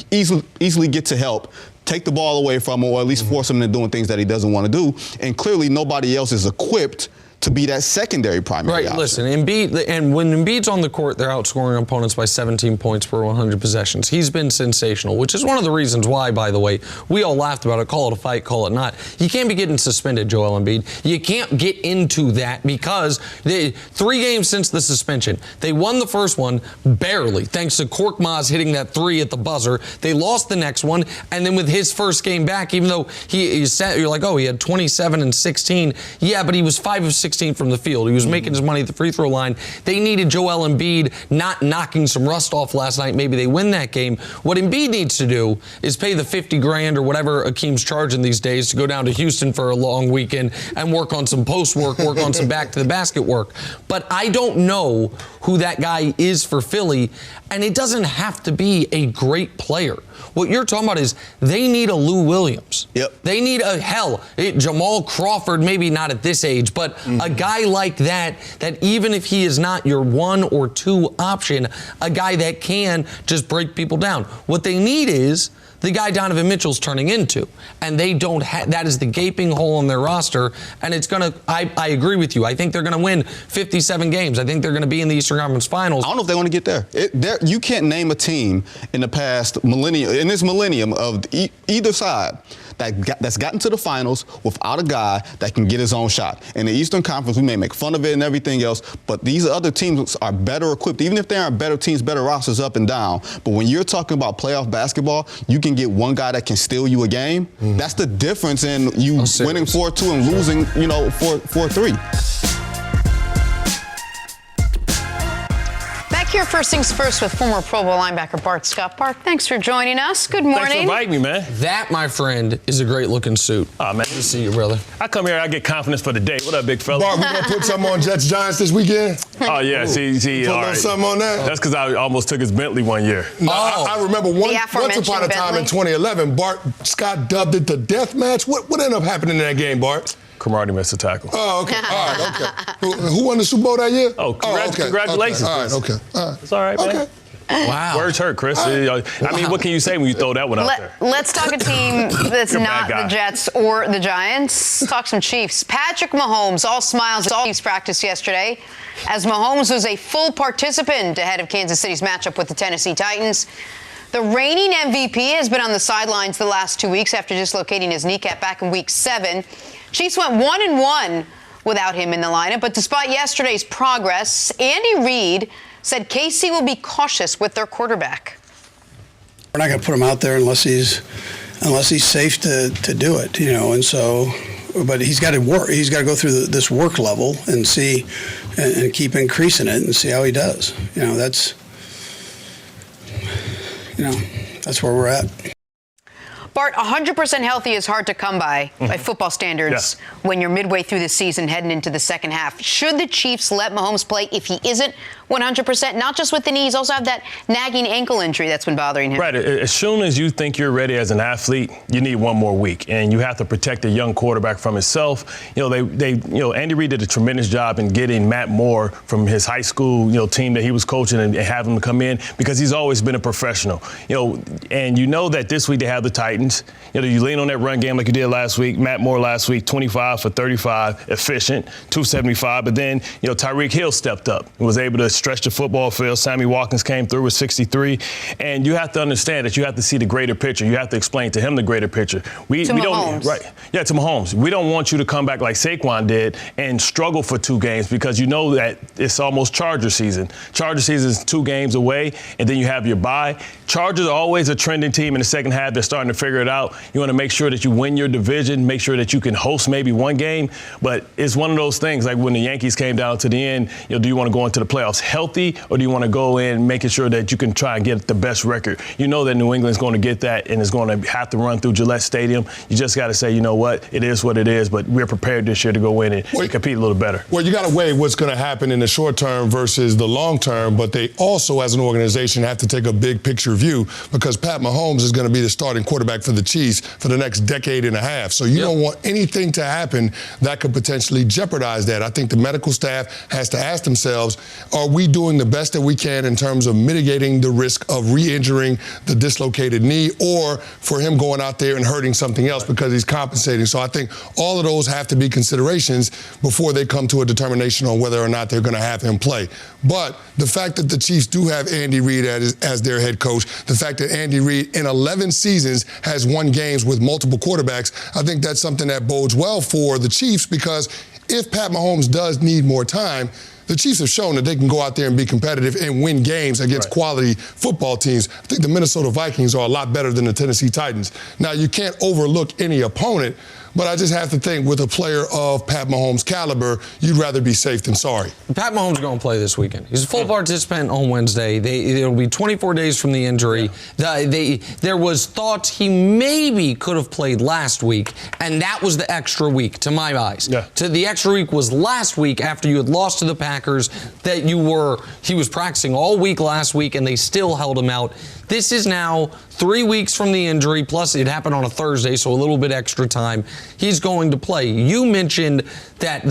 easily get to help, take the ball away from him, or at least force him into doing things that he doesn't want to do. And clearly nobody else is equipped to be that secondary primary option. Listen, Embiid, and when Embiid's on the court, they're outscoring opponents by 17 points per 100 possessions. He's been sensational, which is one of the reasons why, by the way, we all laughed about it. Call it a fight, call it not. You can't be getting suspended, Joel Embiid. You can't get into that because 3 games since the suspension, they won the first one barely, thanks to Korkmaz hitting that 3 at the buzzer. They lost the next one, and then with his first game back, even though you're like, oh, he had 27 and 16. Yeah, but he was 5 of 16 from the field. He was making his money at the free throw line. They needed Joel Embiid not knocking some rust off last night. Maybe they win that game. What Embiid needs to do is pay the $50,000 or whatever Akeem's charging these days to go down to Houston for a long weekend and work on some post work on some back to the basket work. But I don't know who that guy is for Philly, and it doesn't have to be a great player. What you're talking about is they need a Lou Williams. Yep. They need Jamal Crawford, maybe not at this age, but a guy like that even if he is not your 1 or 2 option, a guy that can just break people down. What they need is the guy Donovan Mitchell's turning into. And they don't have, that is the gaping hole in their roster. And it's going to, I agree with you. I think they're going to win 57 games. I think they're going to be in the Eastern Conference Finals. I don't know if they want to get there. You can't name a team in the past millennium, in this millennium of either side, that's gotten to the finals without a guy that can get his own shot. In the Eastern Conference, we may make fun of it and everything else, but these other teams are better equipped, even if they aren't better teams, better rosters up and down. But when you're talking about playoff basketball, you can get one guy that can steal you a game. That's the difference in you winning 4-2 and losing, 4-3. Back here hear first things first with former Pro Bowl linebacker Bart Scott. Bart, thanks for joining us. Good morning. Thanks for inviting me, man. That, my friend, is a great-looking suit. Oh, man. Good to see you, brother. I come here, I get confidence for the day. What up, big fella? Bart, we gonna put something on Jets Giants this weekend? Oh, yeah. See, Put a all little right. something on that? That's because I almost took his Bentley one year. No, I remember once aforementioned upon a time in Bentley. 2011, Bart Scott dubbed it the death match. What ended up happening in that game, Bart? Cromartie missed a tackle. Oh, okay. All right, okay. Who won the Super Bowl that year? Oh, congratulations, Okay. All right, Chris. okay. All right. It's all right, man. Okay. Wow. Words hurt, Chris. I mean, what can you say when you throw that one out there? Let's talk a team that's You're a not bad guy. the Jets or the Giants. Talk some Chiefs. Patrick Mahomes, all smiles at all Chiefs practice yesterday, as Mahomes was a full participant ahead of Kansas City's matchup with the Tennessee Titans. The reigning MVP has been on the sidelines the last 2 weeks after dislocating his kneecap back in Week 7. Chiefs went 1-1 without him in the lineup, but despite yesterday's progress, Andy Reid said KC will be cautious with their quarterback. We're not going to put him out there unless he's safe to do it, And so, but he's got to work. He's got to go through this work level and see and keep increasing it and see how he does. That's where we're at. Bart, 100% healthy is hard to come by football standards when you're midway through the season heading into the second half. Should the Chiefs let Mahomes play if he isn't 100%, not just with the knees, also have that nagging ankle injury that's been bothering him? Right. As soon as you think you're ready as an athlete, you need one more week, and you have to protect a young quarterback from himself. Andy Reid did a tremendous job in getting Matt Moore from his high school, team that he was coaching and have him come in because he's always been a professional. And that this week they have the Titans. You lean on that run game like you did last week. Matt Moore last week, 25 for 35, efficient, 275. But then, Tyreek Hill stepped up and was able to stretch the football field. Sammy Watkins came through with 63. And you have to understand that you have to see the greater picture. You have to explain to him the greater picture. We Mahomes. don't, right? Yeah, to Mahomes. We don't want you to come back like Saquon did and struggle for 2 games because you know that it's almost Charger season. Charger season is 2 games away, and then you have your bye. Chargers are always a trending team in the second half. They're starting to figure it out. You want to make sure that you win your division, make sure that you can host maybe one game. But it's one of those things like when the Yankees came down to the end, do you want to go into the playoffs healthy or do you want to go in making sure that you can try and get the best record? You know that New England's going to get that and is going to have to run through Gillette Stadium. You just got to say, you know what, it is what it is, but we're prepared this year to go in and compete a little better. Well, you got to weigh what's going to happen in the short term versus the long term, but they also, as an organization, have to take a big picture view because Pat Mahomes is going to be the starting quarterback for the Chiefs for the next decade and a half. So you don't want anything to happen that could potentially jeopardize that. I think the medical staff has to ask themselves, are we doing the best that we can in terms of mitigating the risk of re-injuring the dislocated knee or for him going out there and hurting something else because he's compensating? So I think all of those have to be considerations before they come to a determination on whether or not they're going to have him play. But the fact that the Chiefs do have Andy Reid as their head coach, the fact that Andy Reid in 11 seasons has won games with multiple quarterbacks, I think that's something that bodes well for the Chiefs because if Pat Mahomes does need more time, the Chiefs have shown that they can go out there and be competitive and win games against quality football teams. I think the Minnesota Vikings are a lot better than the Tennessee Titans. Now, you can't overlook any opponent, but I just have to think with a player of Pat Mahomes' caliber, you'd rather be safe than sorry. Pat Mahomes is going to play this weekend. He's a full participant on Wednesday. It'll be 24 days from the injury. There was thoughts he maybe could have played last week, and that was the extra week, to my eyes. The extra week was last week after you had lost to the Packers that he was practicing all week last week, and they still held him out. This is now 3 weeks from the injury, plus it happened on a Thursday, so a little bit extra time. He's going to play. You mentioned that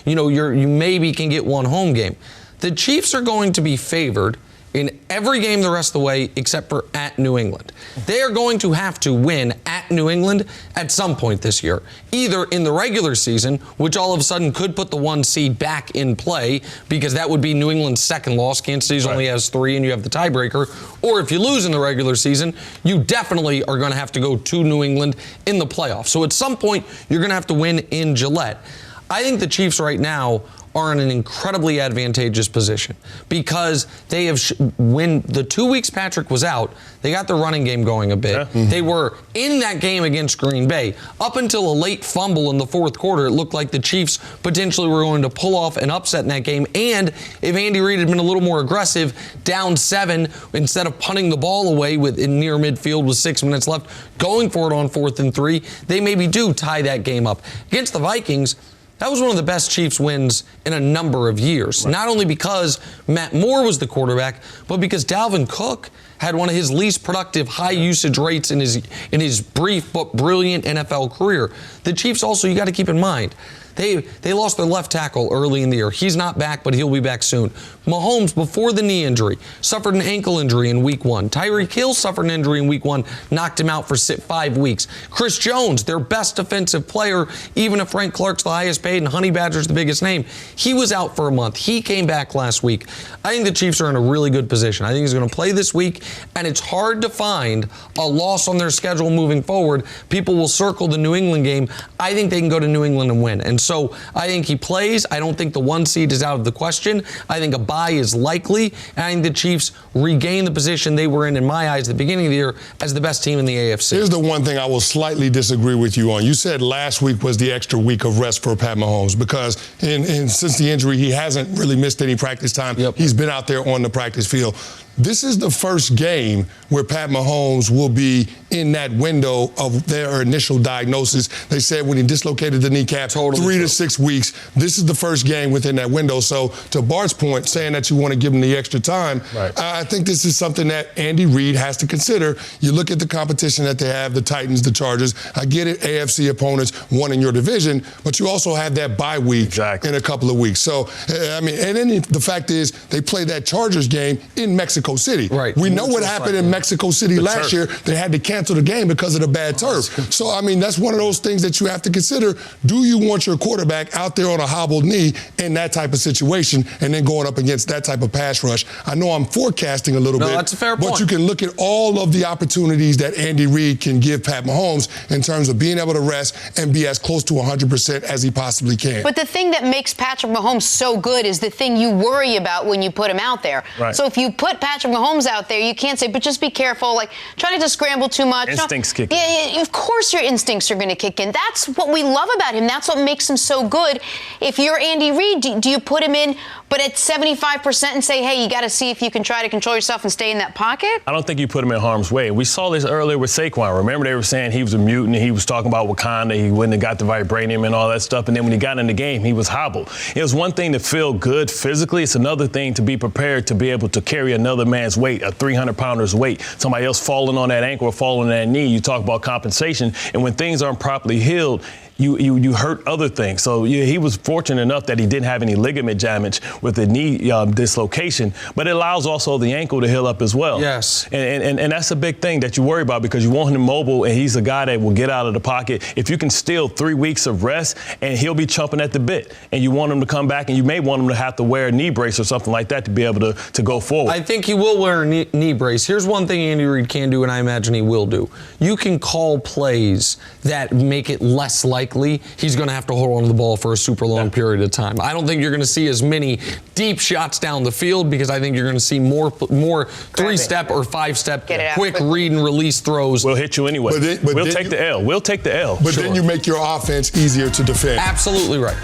you maybe can get one home game. The Chiefs are going to be favored in every game the rest of the way except for at New England. They are going to have to win at New England at some point this year, either in the regular season, which all of a sudden could put the 1 seed back in play because that would be New England's second loss. Kansas City only has 3 and you have the tiebreaker. Or if you lose in the regular season, you definitely are going to have to go to New England in the playoffs. So at some point, you're going to have to win in Gillette. I think the Chiefs right now are in an incredibly advantageous position because they have, when the 2 weeks Patrick was out, they got the running game going a bit. Yeah. Mm-hmm. They were in that game against Green Bay. Up until a late fumble in the fourth quarter, it looked like the Chiefs potentially were going to pull off an upset in that game. And if Andy Reid had been a little more aggressive, down 7, instead of punting the ball away in near midfield with 6 minutes left, going for it on 4th and 3, they maybe do tie that game up. Against the Vikings, that was one of the best Chiefs wins in a number of years. Right. Not only because Matt Moore was the quarterback, but because Dalvin Cook had one of his least productive high usage rates in his brief but brilliant NFL career. The Chiefs also, you got to keep in mind, they lost their left tackle early in the year. He's not back, but he'll be back soon. Mahomes, before the knee injury, suffered an ankle injury in week 1. Tyreek Hill suffered an injury in week 1, knocked him out for 5 weeks. Chris Jones, their best defensive player, even if Frank Clark's the highest paid and Honey Badger's the biggest name, he was out for a month. He came back last week. I think the Chiefs are in a really good position. I think he's going to play this week, and it's hard to find a loss on their schedule moving forward. People will circle the New England game. I think they can go to New England and win. And so I think he plays. I don't think the 1 seed is out of the question. I think a bye is likely. And I think the Chiefs regain the position they were in my eyes, at the beginning of the year, as the best team in the AFC. Here's the one thing I will slightly disagree with you on. You said last week was the extra week of rest for Pat Mahomes because since the injury, he hasn't really missed any practice time. Yep. He's been out there on the practice field. This is the first game where Pat Mahomes will be in that window of their initial diagnosis. They said when he dislocated the kneecap, 3 to 6 weeks. This is the first game within that window. So to Bart's point, saying that you want to give him the extra time, right. I think this is something that Andy Reid has to consider. You look at the competition that they have, the Titans, the Chargers. I get it, AFC opponents, one in your division, but you also have that bye week in a couple of weeks. So, I mean, and then the fact is they play that Chargers game in Mexico City. Right. We know what happened in Mexico City last year. They had to cancel the game because of the bad turf. So, I mean, that's one of those things that you have to consider. Do you want your quarterback out there on a hobbled knee in that type of situation and then going up against that type of pass rush? I know I'm forecasting a little bit. That's a fair point. But you can look at all of the opportunities that Andy Reid can give Pat Mahomes in terms of being able to rest and be as close to 100% as he possibly can. But the thing that makes Patrick Mahomes so good is the thing you worry about when you put him out there. Right. So if you put Patrick Mahomes out there, you can't say, but just be careful, like try not to scramble too much. Instincts kick in. Yeah, of course your instincts are going to kick in. That's what we love about him. That's what makes him so good. If you're Andy Reid, do you put him in, but at 75% and say, hey, you got to see if you can try to control yourself and stay in that pocket? I don't think you put him in harm's way. We saw this earlier with Saquon. Remember they were saying he was a mutant. He was talking about Wakanda. He wouldn't have got the vibranium and all that stuff. And then when he got in the game, he was hobbled. It was one thing to feel good physically. It's another thing to be prepared to be able to carry another man's weight, a 300-pounder's weight. Somebody else falling on that ankle or falling on that knee. You talk about compensation. And when things aren't properly healed, you hurt other things. So he was fortunate enough that he didn't have any ligament damage with the knee dislocation, but it allows also the ankle to heal up as well. Yes. And that's a big thing that you worry about because you want him mobile and he's a guy that will get out of the pocket. If you can steal 3 weeks of rest and he'll be chomping at the bit and you want him to come back and you may want him to have to wear a knee brace or something like that to be able to go forward. I think he will wear a knee brace. Here's one thing Andy Reid can do, and I imagine he will do. You can call plays that make it less likely he's going to have to hold on to the ball for a super long period of time. I don't think you're going to see as many deep shots down the field because I think you're going to see more 3-step or 5-step quick read and release throws. We'll hit you anyway. We'll take the L. We'll take the L. But then you make your offense easier to defend. Absolutely right.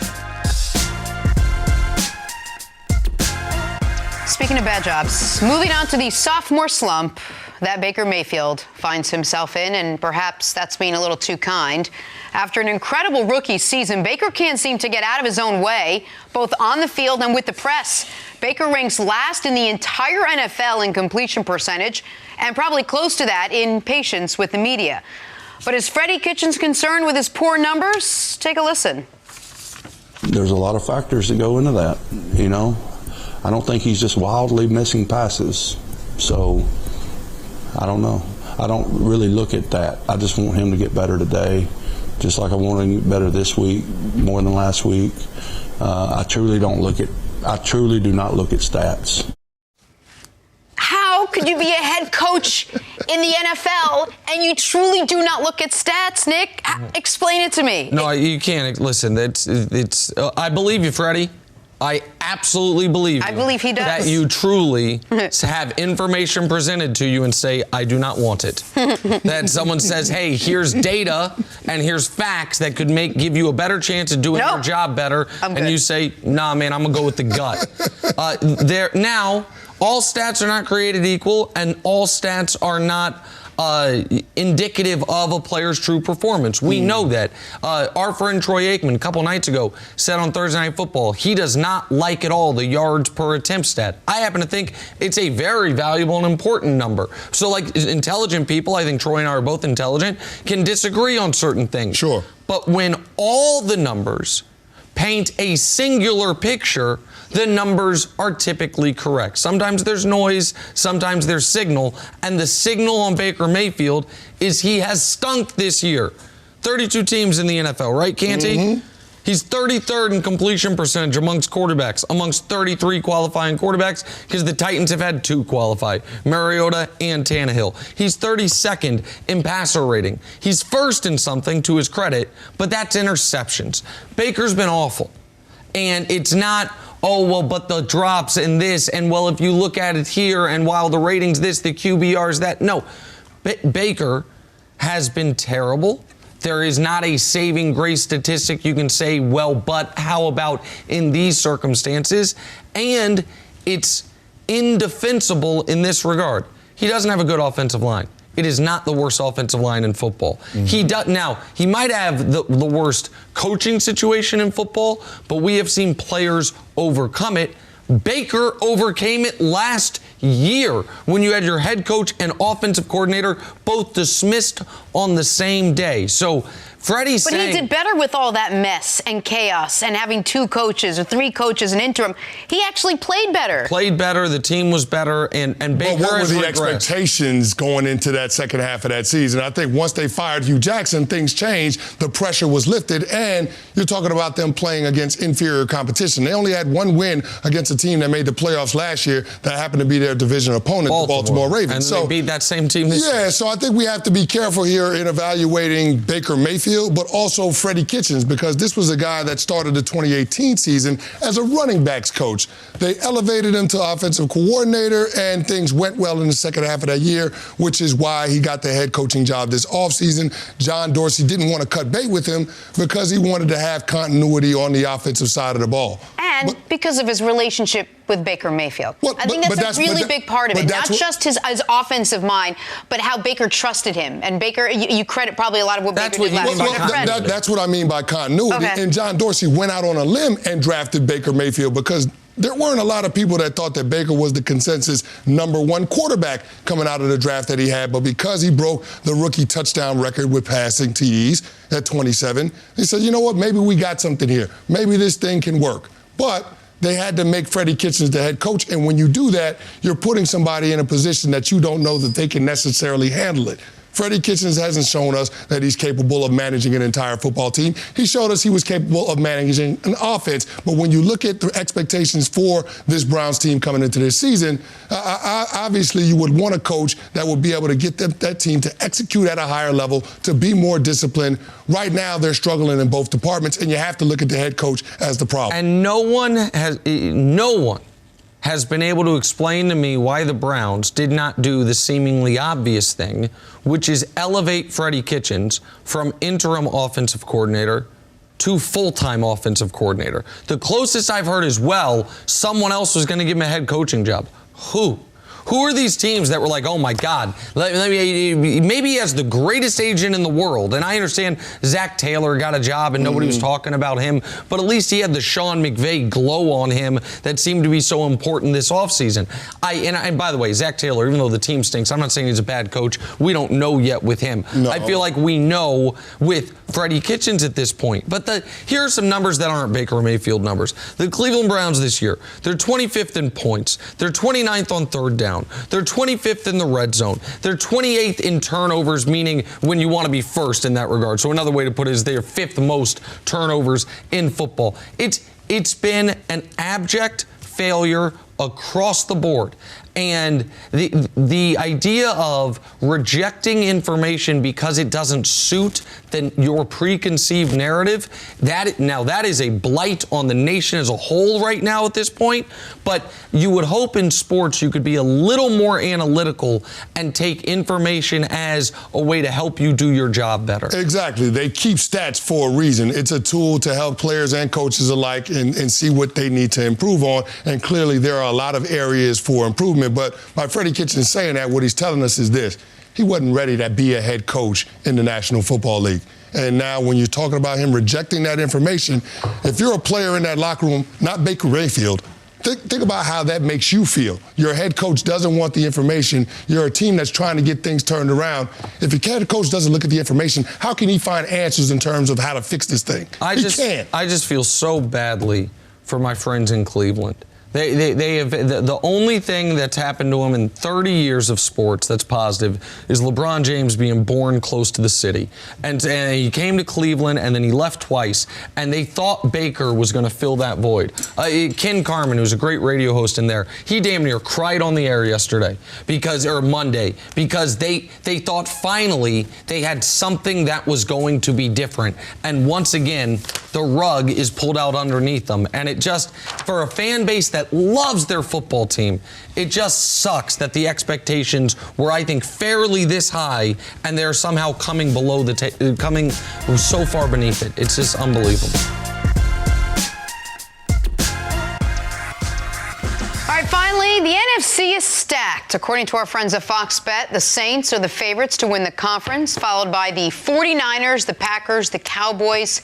Speaking of bad jobs, moving on to the sophomore slump that Baker Mayfield finds himself in, and perhaps that's being a little too kind. After an incredible rookie season, Baker can't seem to get out of his own way, both on the field and with the press. Baker ranks last in the entire NFL in completion percentage, and probably close to that in patience with the media. But is Freddie Kitchens concerned with his poor numbers? Take a listen. There's a lot of factors that go into that, you know. I don't think he's just wildly missing passes. So, I don't know. I don't really look at that. I just want him to get better today, just like I want him to get better this week, more than last week. I truly do not look at stats. How could you be a head coach in the NFL and you truly do not look at stats, Nick? Explain it to me. No, you can't. Listen, it's. I believe you, Freddie. I absolutely believe you. I believe he does. That you truly have information presented to you and say, I do not want it. That someone says, hey, here's data and here's facts that could give you a better chance of doing your job better. And you say, nah, man, I'm going to go with the gut. Now, all stats are not created equal and all stats are not indicative of a player's true performance. We know that. Our friend Troy Aikman a couple nights ago said on Thursday Night Football he does not like at all the yards per attempt stat. I happen to think it's a very valuable and important number. So like intelligent people, I think Troy and I are both intelligent, can disagree on certain things. Sure. But when all the numbers paint a singular picture, the numbers are typically correct. Sometimes there's noise, sometimes there's signal, and the signal on Baker Mayfield is he has stunk this year. 32 teams in the NFL, right, Canty? Mm-hmm. He's 33rd in completion percentage amongst quarterbacks, amongst 33 qualifying quarterbacks, because the Titans have had 2 qualify, Mariota and Tannehill. He's 32nd in passer rating. He's first in something, to his credit, but that's interceptions. Baker's been awful. And it's not, oh, well, but the drops and this, and well, if you look at it here, and while the ratings this, the QBR's that. No, Baker has been terrible. There is not a saving grace statistic you can say, well, but how about in these circumstances? And it's indefensible in this regard. He doesn't have a good offensive line. It is not the worst offensive line in football. Mm-hmm. He might have the worst coaching situation in football, but we have seen players overcome it. Baker overcame it last year when you had your head coach and offensive coordinator both dismissed on the same day. So Freddie's saying... But he did better with all that mess and chaos and having 2 coaches or 3 coaches in interim. He actually played better. The team was better, and Baker what were has the regressed. expectations going into that second half of that season? I think once they fired Hugh Jackson, things changed. The pressure was lifted, and you're talking about them playing against inferior competition. They only had 1 win against a team that made the playoffs last year that happened to be their division opponent, the Baltimore Ravens. And they beat that same team this year. Yeah, so I think we have to be careful here in evaluating Baker Mayfield, but also Freddie Kitchens, because this was a guy that started the 2018 season as a running backs coach. They elevated him to offensive coordinator, and things went well in the second half of that year, which is why he got the head coaching job this offseason. John Dorsey didn't want to cut bait with him because he wanted to have continuity on the offensive side of the ball. And because of his relationship with Baker Mayfield. I think that's a really big part of it. Not just his offensive mind, but how Baker trusted him. And Baker, you credit probably a lot of what Baker did last year. That's what I mean by continuity. Okay. And John Dorsey went out on a limb and drafted Baker Mayfield because there weren't a lot of people that thought that Baker was the consensus #1 quarterback coming out of the draft that he had. But because he broke the rookie touchdown record with passing TDs at 27, they said, you know what, maybe we got something here. Maybe this thing can work. But they had to make Freddie Kitchens the head coach. And when you do that, you're putting somebody in a position that you don't know that they can necessarily handle it. Freddie Kitchens hasn't shown us that he's capable of managing an entire football team. He showed us he was capable of managing an offense. But when you look at the expectations for this Browns team coming into this season, obviously you would want a coach that would be able to get that team to execute at a higher level, to be more disciplined. Right now, they're struggling in both departments, and you have to look at the head coach as the problem. And no one has been able to explain to me why the Browns did not do the seemingly obvious thing, which is elevate Freddie Kitchens from interim offensive coordinator to full-time offensive coordinator. The closest I've heard is, well, someone else was going to give him a head coaching job. Who? Who are these teams that were like, oh, my God, maybe he has the greatest agent in the world. And I understand Zach Taylor got a job and nobody was talking about him, but at least he had the Sean McVay glow on him that seemed to be so important this offseason. And by the way, Zach Taylor, even though the team stinks, I'm not saying he's a bad coach. We don't know yet with him. No. I feel like we know with Freddie Kitchens at this point. But here are some numbers that aren't Baker Mayfield numbers. The Cleveland Browns this year, they're 25th in points. They're 29th on third down. They're 25th in the red zone. They're 28th in turnovers, meaning when you want to be first in that regard. So another way to put it is they're 5th most turnovers in football. It's been an abject failure across the board. And the idea of rejecting information because it doesn't suit your preconceived narrative, that is a blight on the nation as a whole right now at this point. But you would hope in sports you could be a little more analytical and take information as a way to help you do your job better. Exactly. They keep stats for a reason. It's a tool to help players and coaches alike and see what they need to improve on. And clearly there are a lot of areas for improvement. But by Freddie Kitchens saying that, what he's telling us is this. He wasn't ready to be a head coach in the National Football League. And now when you're talking about him rejecting that information, if you're a player in that locker room, not Baker Mayfield, think about how that makes you feel. Your head coach doesn't want the information. You're a team that's trying to get things turned around. If your head coach doesn't look at the information, how can he find answers in terms of how to fix this thing? He can't. I just feel so badly for my friends in Cleveland. They have the only thing that's happened to them in 30 years of sports that's positive is LeBron James being born close to the city. And he came to Cleveland and then he left twice. And they thought Baker was going to fill that void. Ken Carman, who's a great radio host in there, he damn near cried on the air yesterday or Monday because they thought finally they had something that was going to be different. And once again, the rug is pulled out underneath them. And it just, for a fan base that loves their football team, it just sucks that the expectations were, I think, fairly this high, and they're somehow coming below coming so far beneath it. It's just unbelievable. All right, finally, the NFC is stacked. According to our friends at Fox Bet, the Saints are the favorites to win the conference, followed by the 49ers, the Packers, the Cowboys,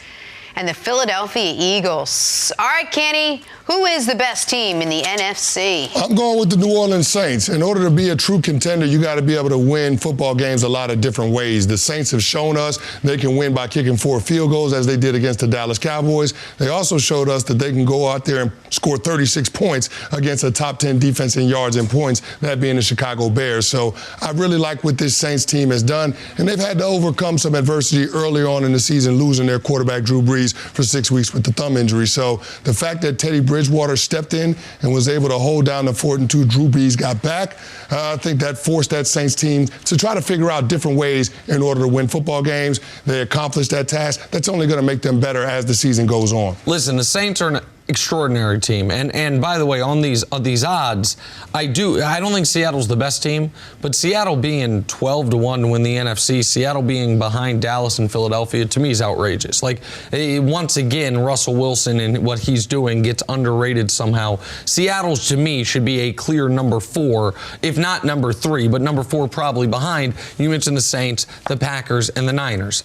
and the Philadelphia Eagles. All right, Kenny, who is the best team in the NFC? I'm going with the New Orleans Saints. In order to be a true contender, you got to be able to win football games a lot of different ways. The Saints have shown us they can win by kicking 4 field goals as they did against the Dallas Cowboys. They also showed us that they can go out there and score 36 points against a top 10 defense in yards and points, that being the Chicago Bears. So I really like what this Saints team has done, and they've had to overcome some adversity early on in the season, losing their quarterback Drew Brees for 6 weeks with the thumb injury. So the fact that Teddy Bridgewater stepped in and was able to hold down the fort until Drew Brees got back, I think that forced that Saints team to try to figure out different ways in order to win football games. They accomplished that task. That's only going to make them better as the season goes on. Listen, the Saints are an extraordinary team. And by the way, on these odds, I don't think Seattle's the best team, but Seattle being 12-1 to win the NFC, Seattle being behind Dallas and Philadelphia, to me is outrageous. Like, once again, Russell Wilson and what he's doing gets underrated somehow. Seattle's, to me, should be a clear number 4, if not number 3, but number 4 probably behind. You mentioned the Saints, the Packers, and the Niners.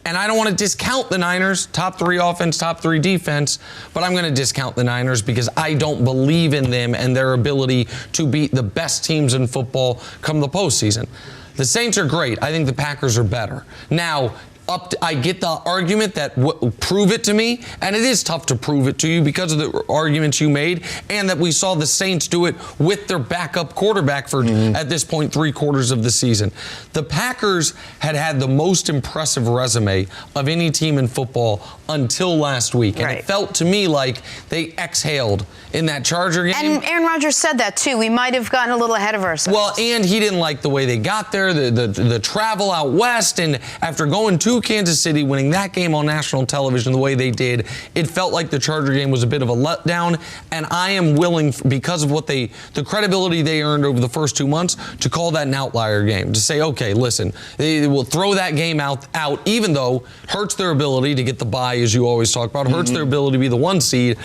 And I don't want to discount the Niners, top 3 offense, top 3 defense, but I'm going to discount the Niners because I don't believe in them and their ability to beat the best teams in football come the postseason. The Saints are great. I think the Packers are better. Now, I get the argument that prove it to me, and it is tough to prove it to you because of the arguments you made, and that we saw the Saints do it with their backup quarterback for, at this point, 3/4 of the season. The Packers had the most impressive resume of any team in football until last week, and it felt to me like they exhaled in that Charger game. And Aaron Rodgers said that too. We might have gotten a little ahead of ourselves. Well, and he didn't like the way they got there, the travel out west, and after going to Kansas City, winning that game on national television the way they did, it felt like the Charger game was a bit of a letdown, and I am willing, because of what the credibility they earned over the first 2 months, to call that an outlier game, to say, okay, listen, they will throw that game out, even though hurts their ability to get the bye, as you always talk about, hurts their ability to be the 1 seed.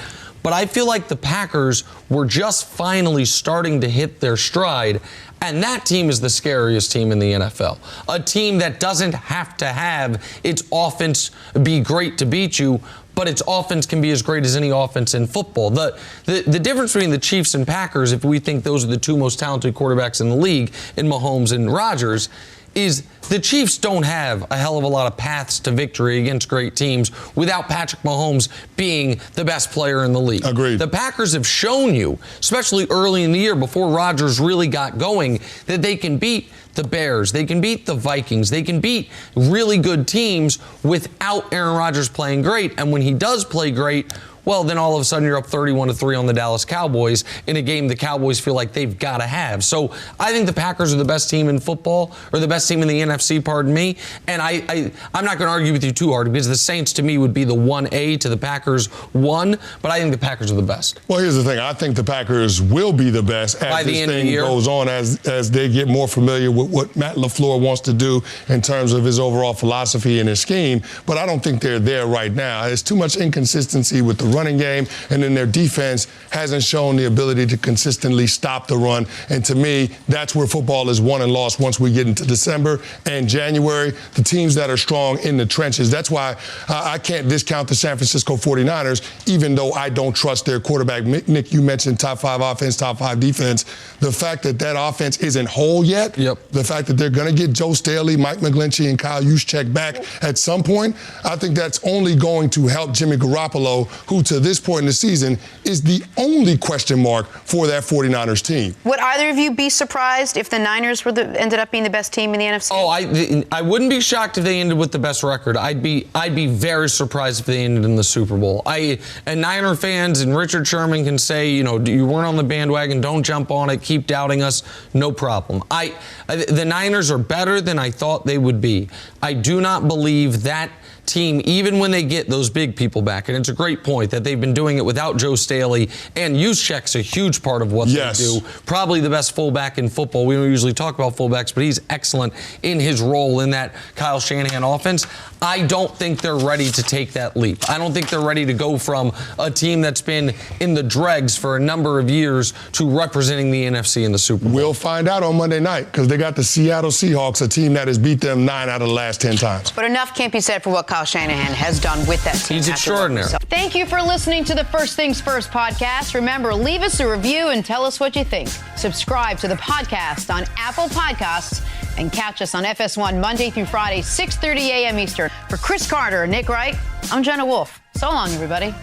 But I feel like the Packers were just finally starting to hit their stride, and that team is the scariest team in the NFL. A team that doesn't have to have its offense be great to beat you, but its offense can be as great as any offense in football. The difference between the Chiefs and Packers, if we think those are the 2 most talented quarterbacks in the league, in Mahomes and Rodgers, is the Chiefs don't have a hell of a lot of paths to victory against great teams without Patrick Mahomes being the best player in the league. Agreed. The Packers have shown you, especially early in the year before Rodgers really got going, that they can beat the Bears, they can beat the Vikings, they can beat really good teams without Aaron Rodgers playing great. And when he does play great, well, then all of a sudden you're up 31-3 on the Dallas Cowboys in a game the Cowboys feel like they've got to have. So I think the Packers are the best team in football, or the best team in the NFC, pardon me. And I'm not going to argue with you too hard, because the Saints to me would be the 1A to the Packers 1, but I think the Packers are the best. Well, here's the thing. I think the Packers will be the best as this thing goes on, as they get more familiar with what Matt LaFleur wants to do in terms of his overall philosophy and his scheme. But I don't think they're there right now. There's too much inconsistency with the running game, and then their defense hasn't shown the ability to consistently stop the run. And to me, that's where football is won and lost once we get into December and January. The teams that are strong in the trenches. That's why I can't discount the San Francisco 49ers, even though I don't trust their quarterback. Nick, you mentioned top 5 offense, top 5 defense. The fact that offense isn't whole yet, the fact that they're going to get Joe Staley, Mike McGlinchey, and Kyle Juszczyk back at some point, I think that's only going to help Jimmy Garoppolo, who to this point in the season is the only question mark for that 49ers team. Would either of you be surprised if the Niners ended up being the best team in the NFC? Oh, I wouldn't be shocked if they ended with the best record. I'd be very surprised if they ended in the Super Bowl. And Niner fans and Richard Sherman can say, you weren't on the bandwagon, don't jump on it, keep doubting us, no problem. The Niners are better than I thought they would be. I do not believe that team, even when they get those big people back, and it's a great point that they've been doing it without Joe Staley, and Juszczyk's a huge part of what they do. Probably the best fullback in football. We don't usually talk about fullbacks, but he's excellent in his role in that Kyle Shanahan offense. I don't think they're ready to take that leap. I don't think they're ready to go from a team that's been in the dregs for a number of years to representing the NFC in the Super Bowl. We'll find out on Monday night, because they got the Seattle Seahawks, a team that has beat them 9 out of the last 10 times. But enough can't be said for what Kyle Shanahan has done with that team. He's extraordinary. Thank you for listening to the First Things First podcast. Remember, leave us a review and tell us what you think. Subscribe to the podcast on Apple Podcasts and catch us on FS1 Monday through Friday, 6:30 a.m. Eastern. For Chris Carter and Nick Wright, I'm Jenna Wolfe. So long, everybody.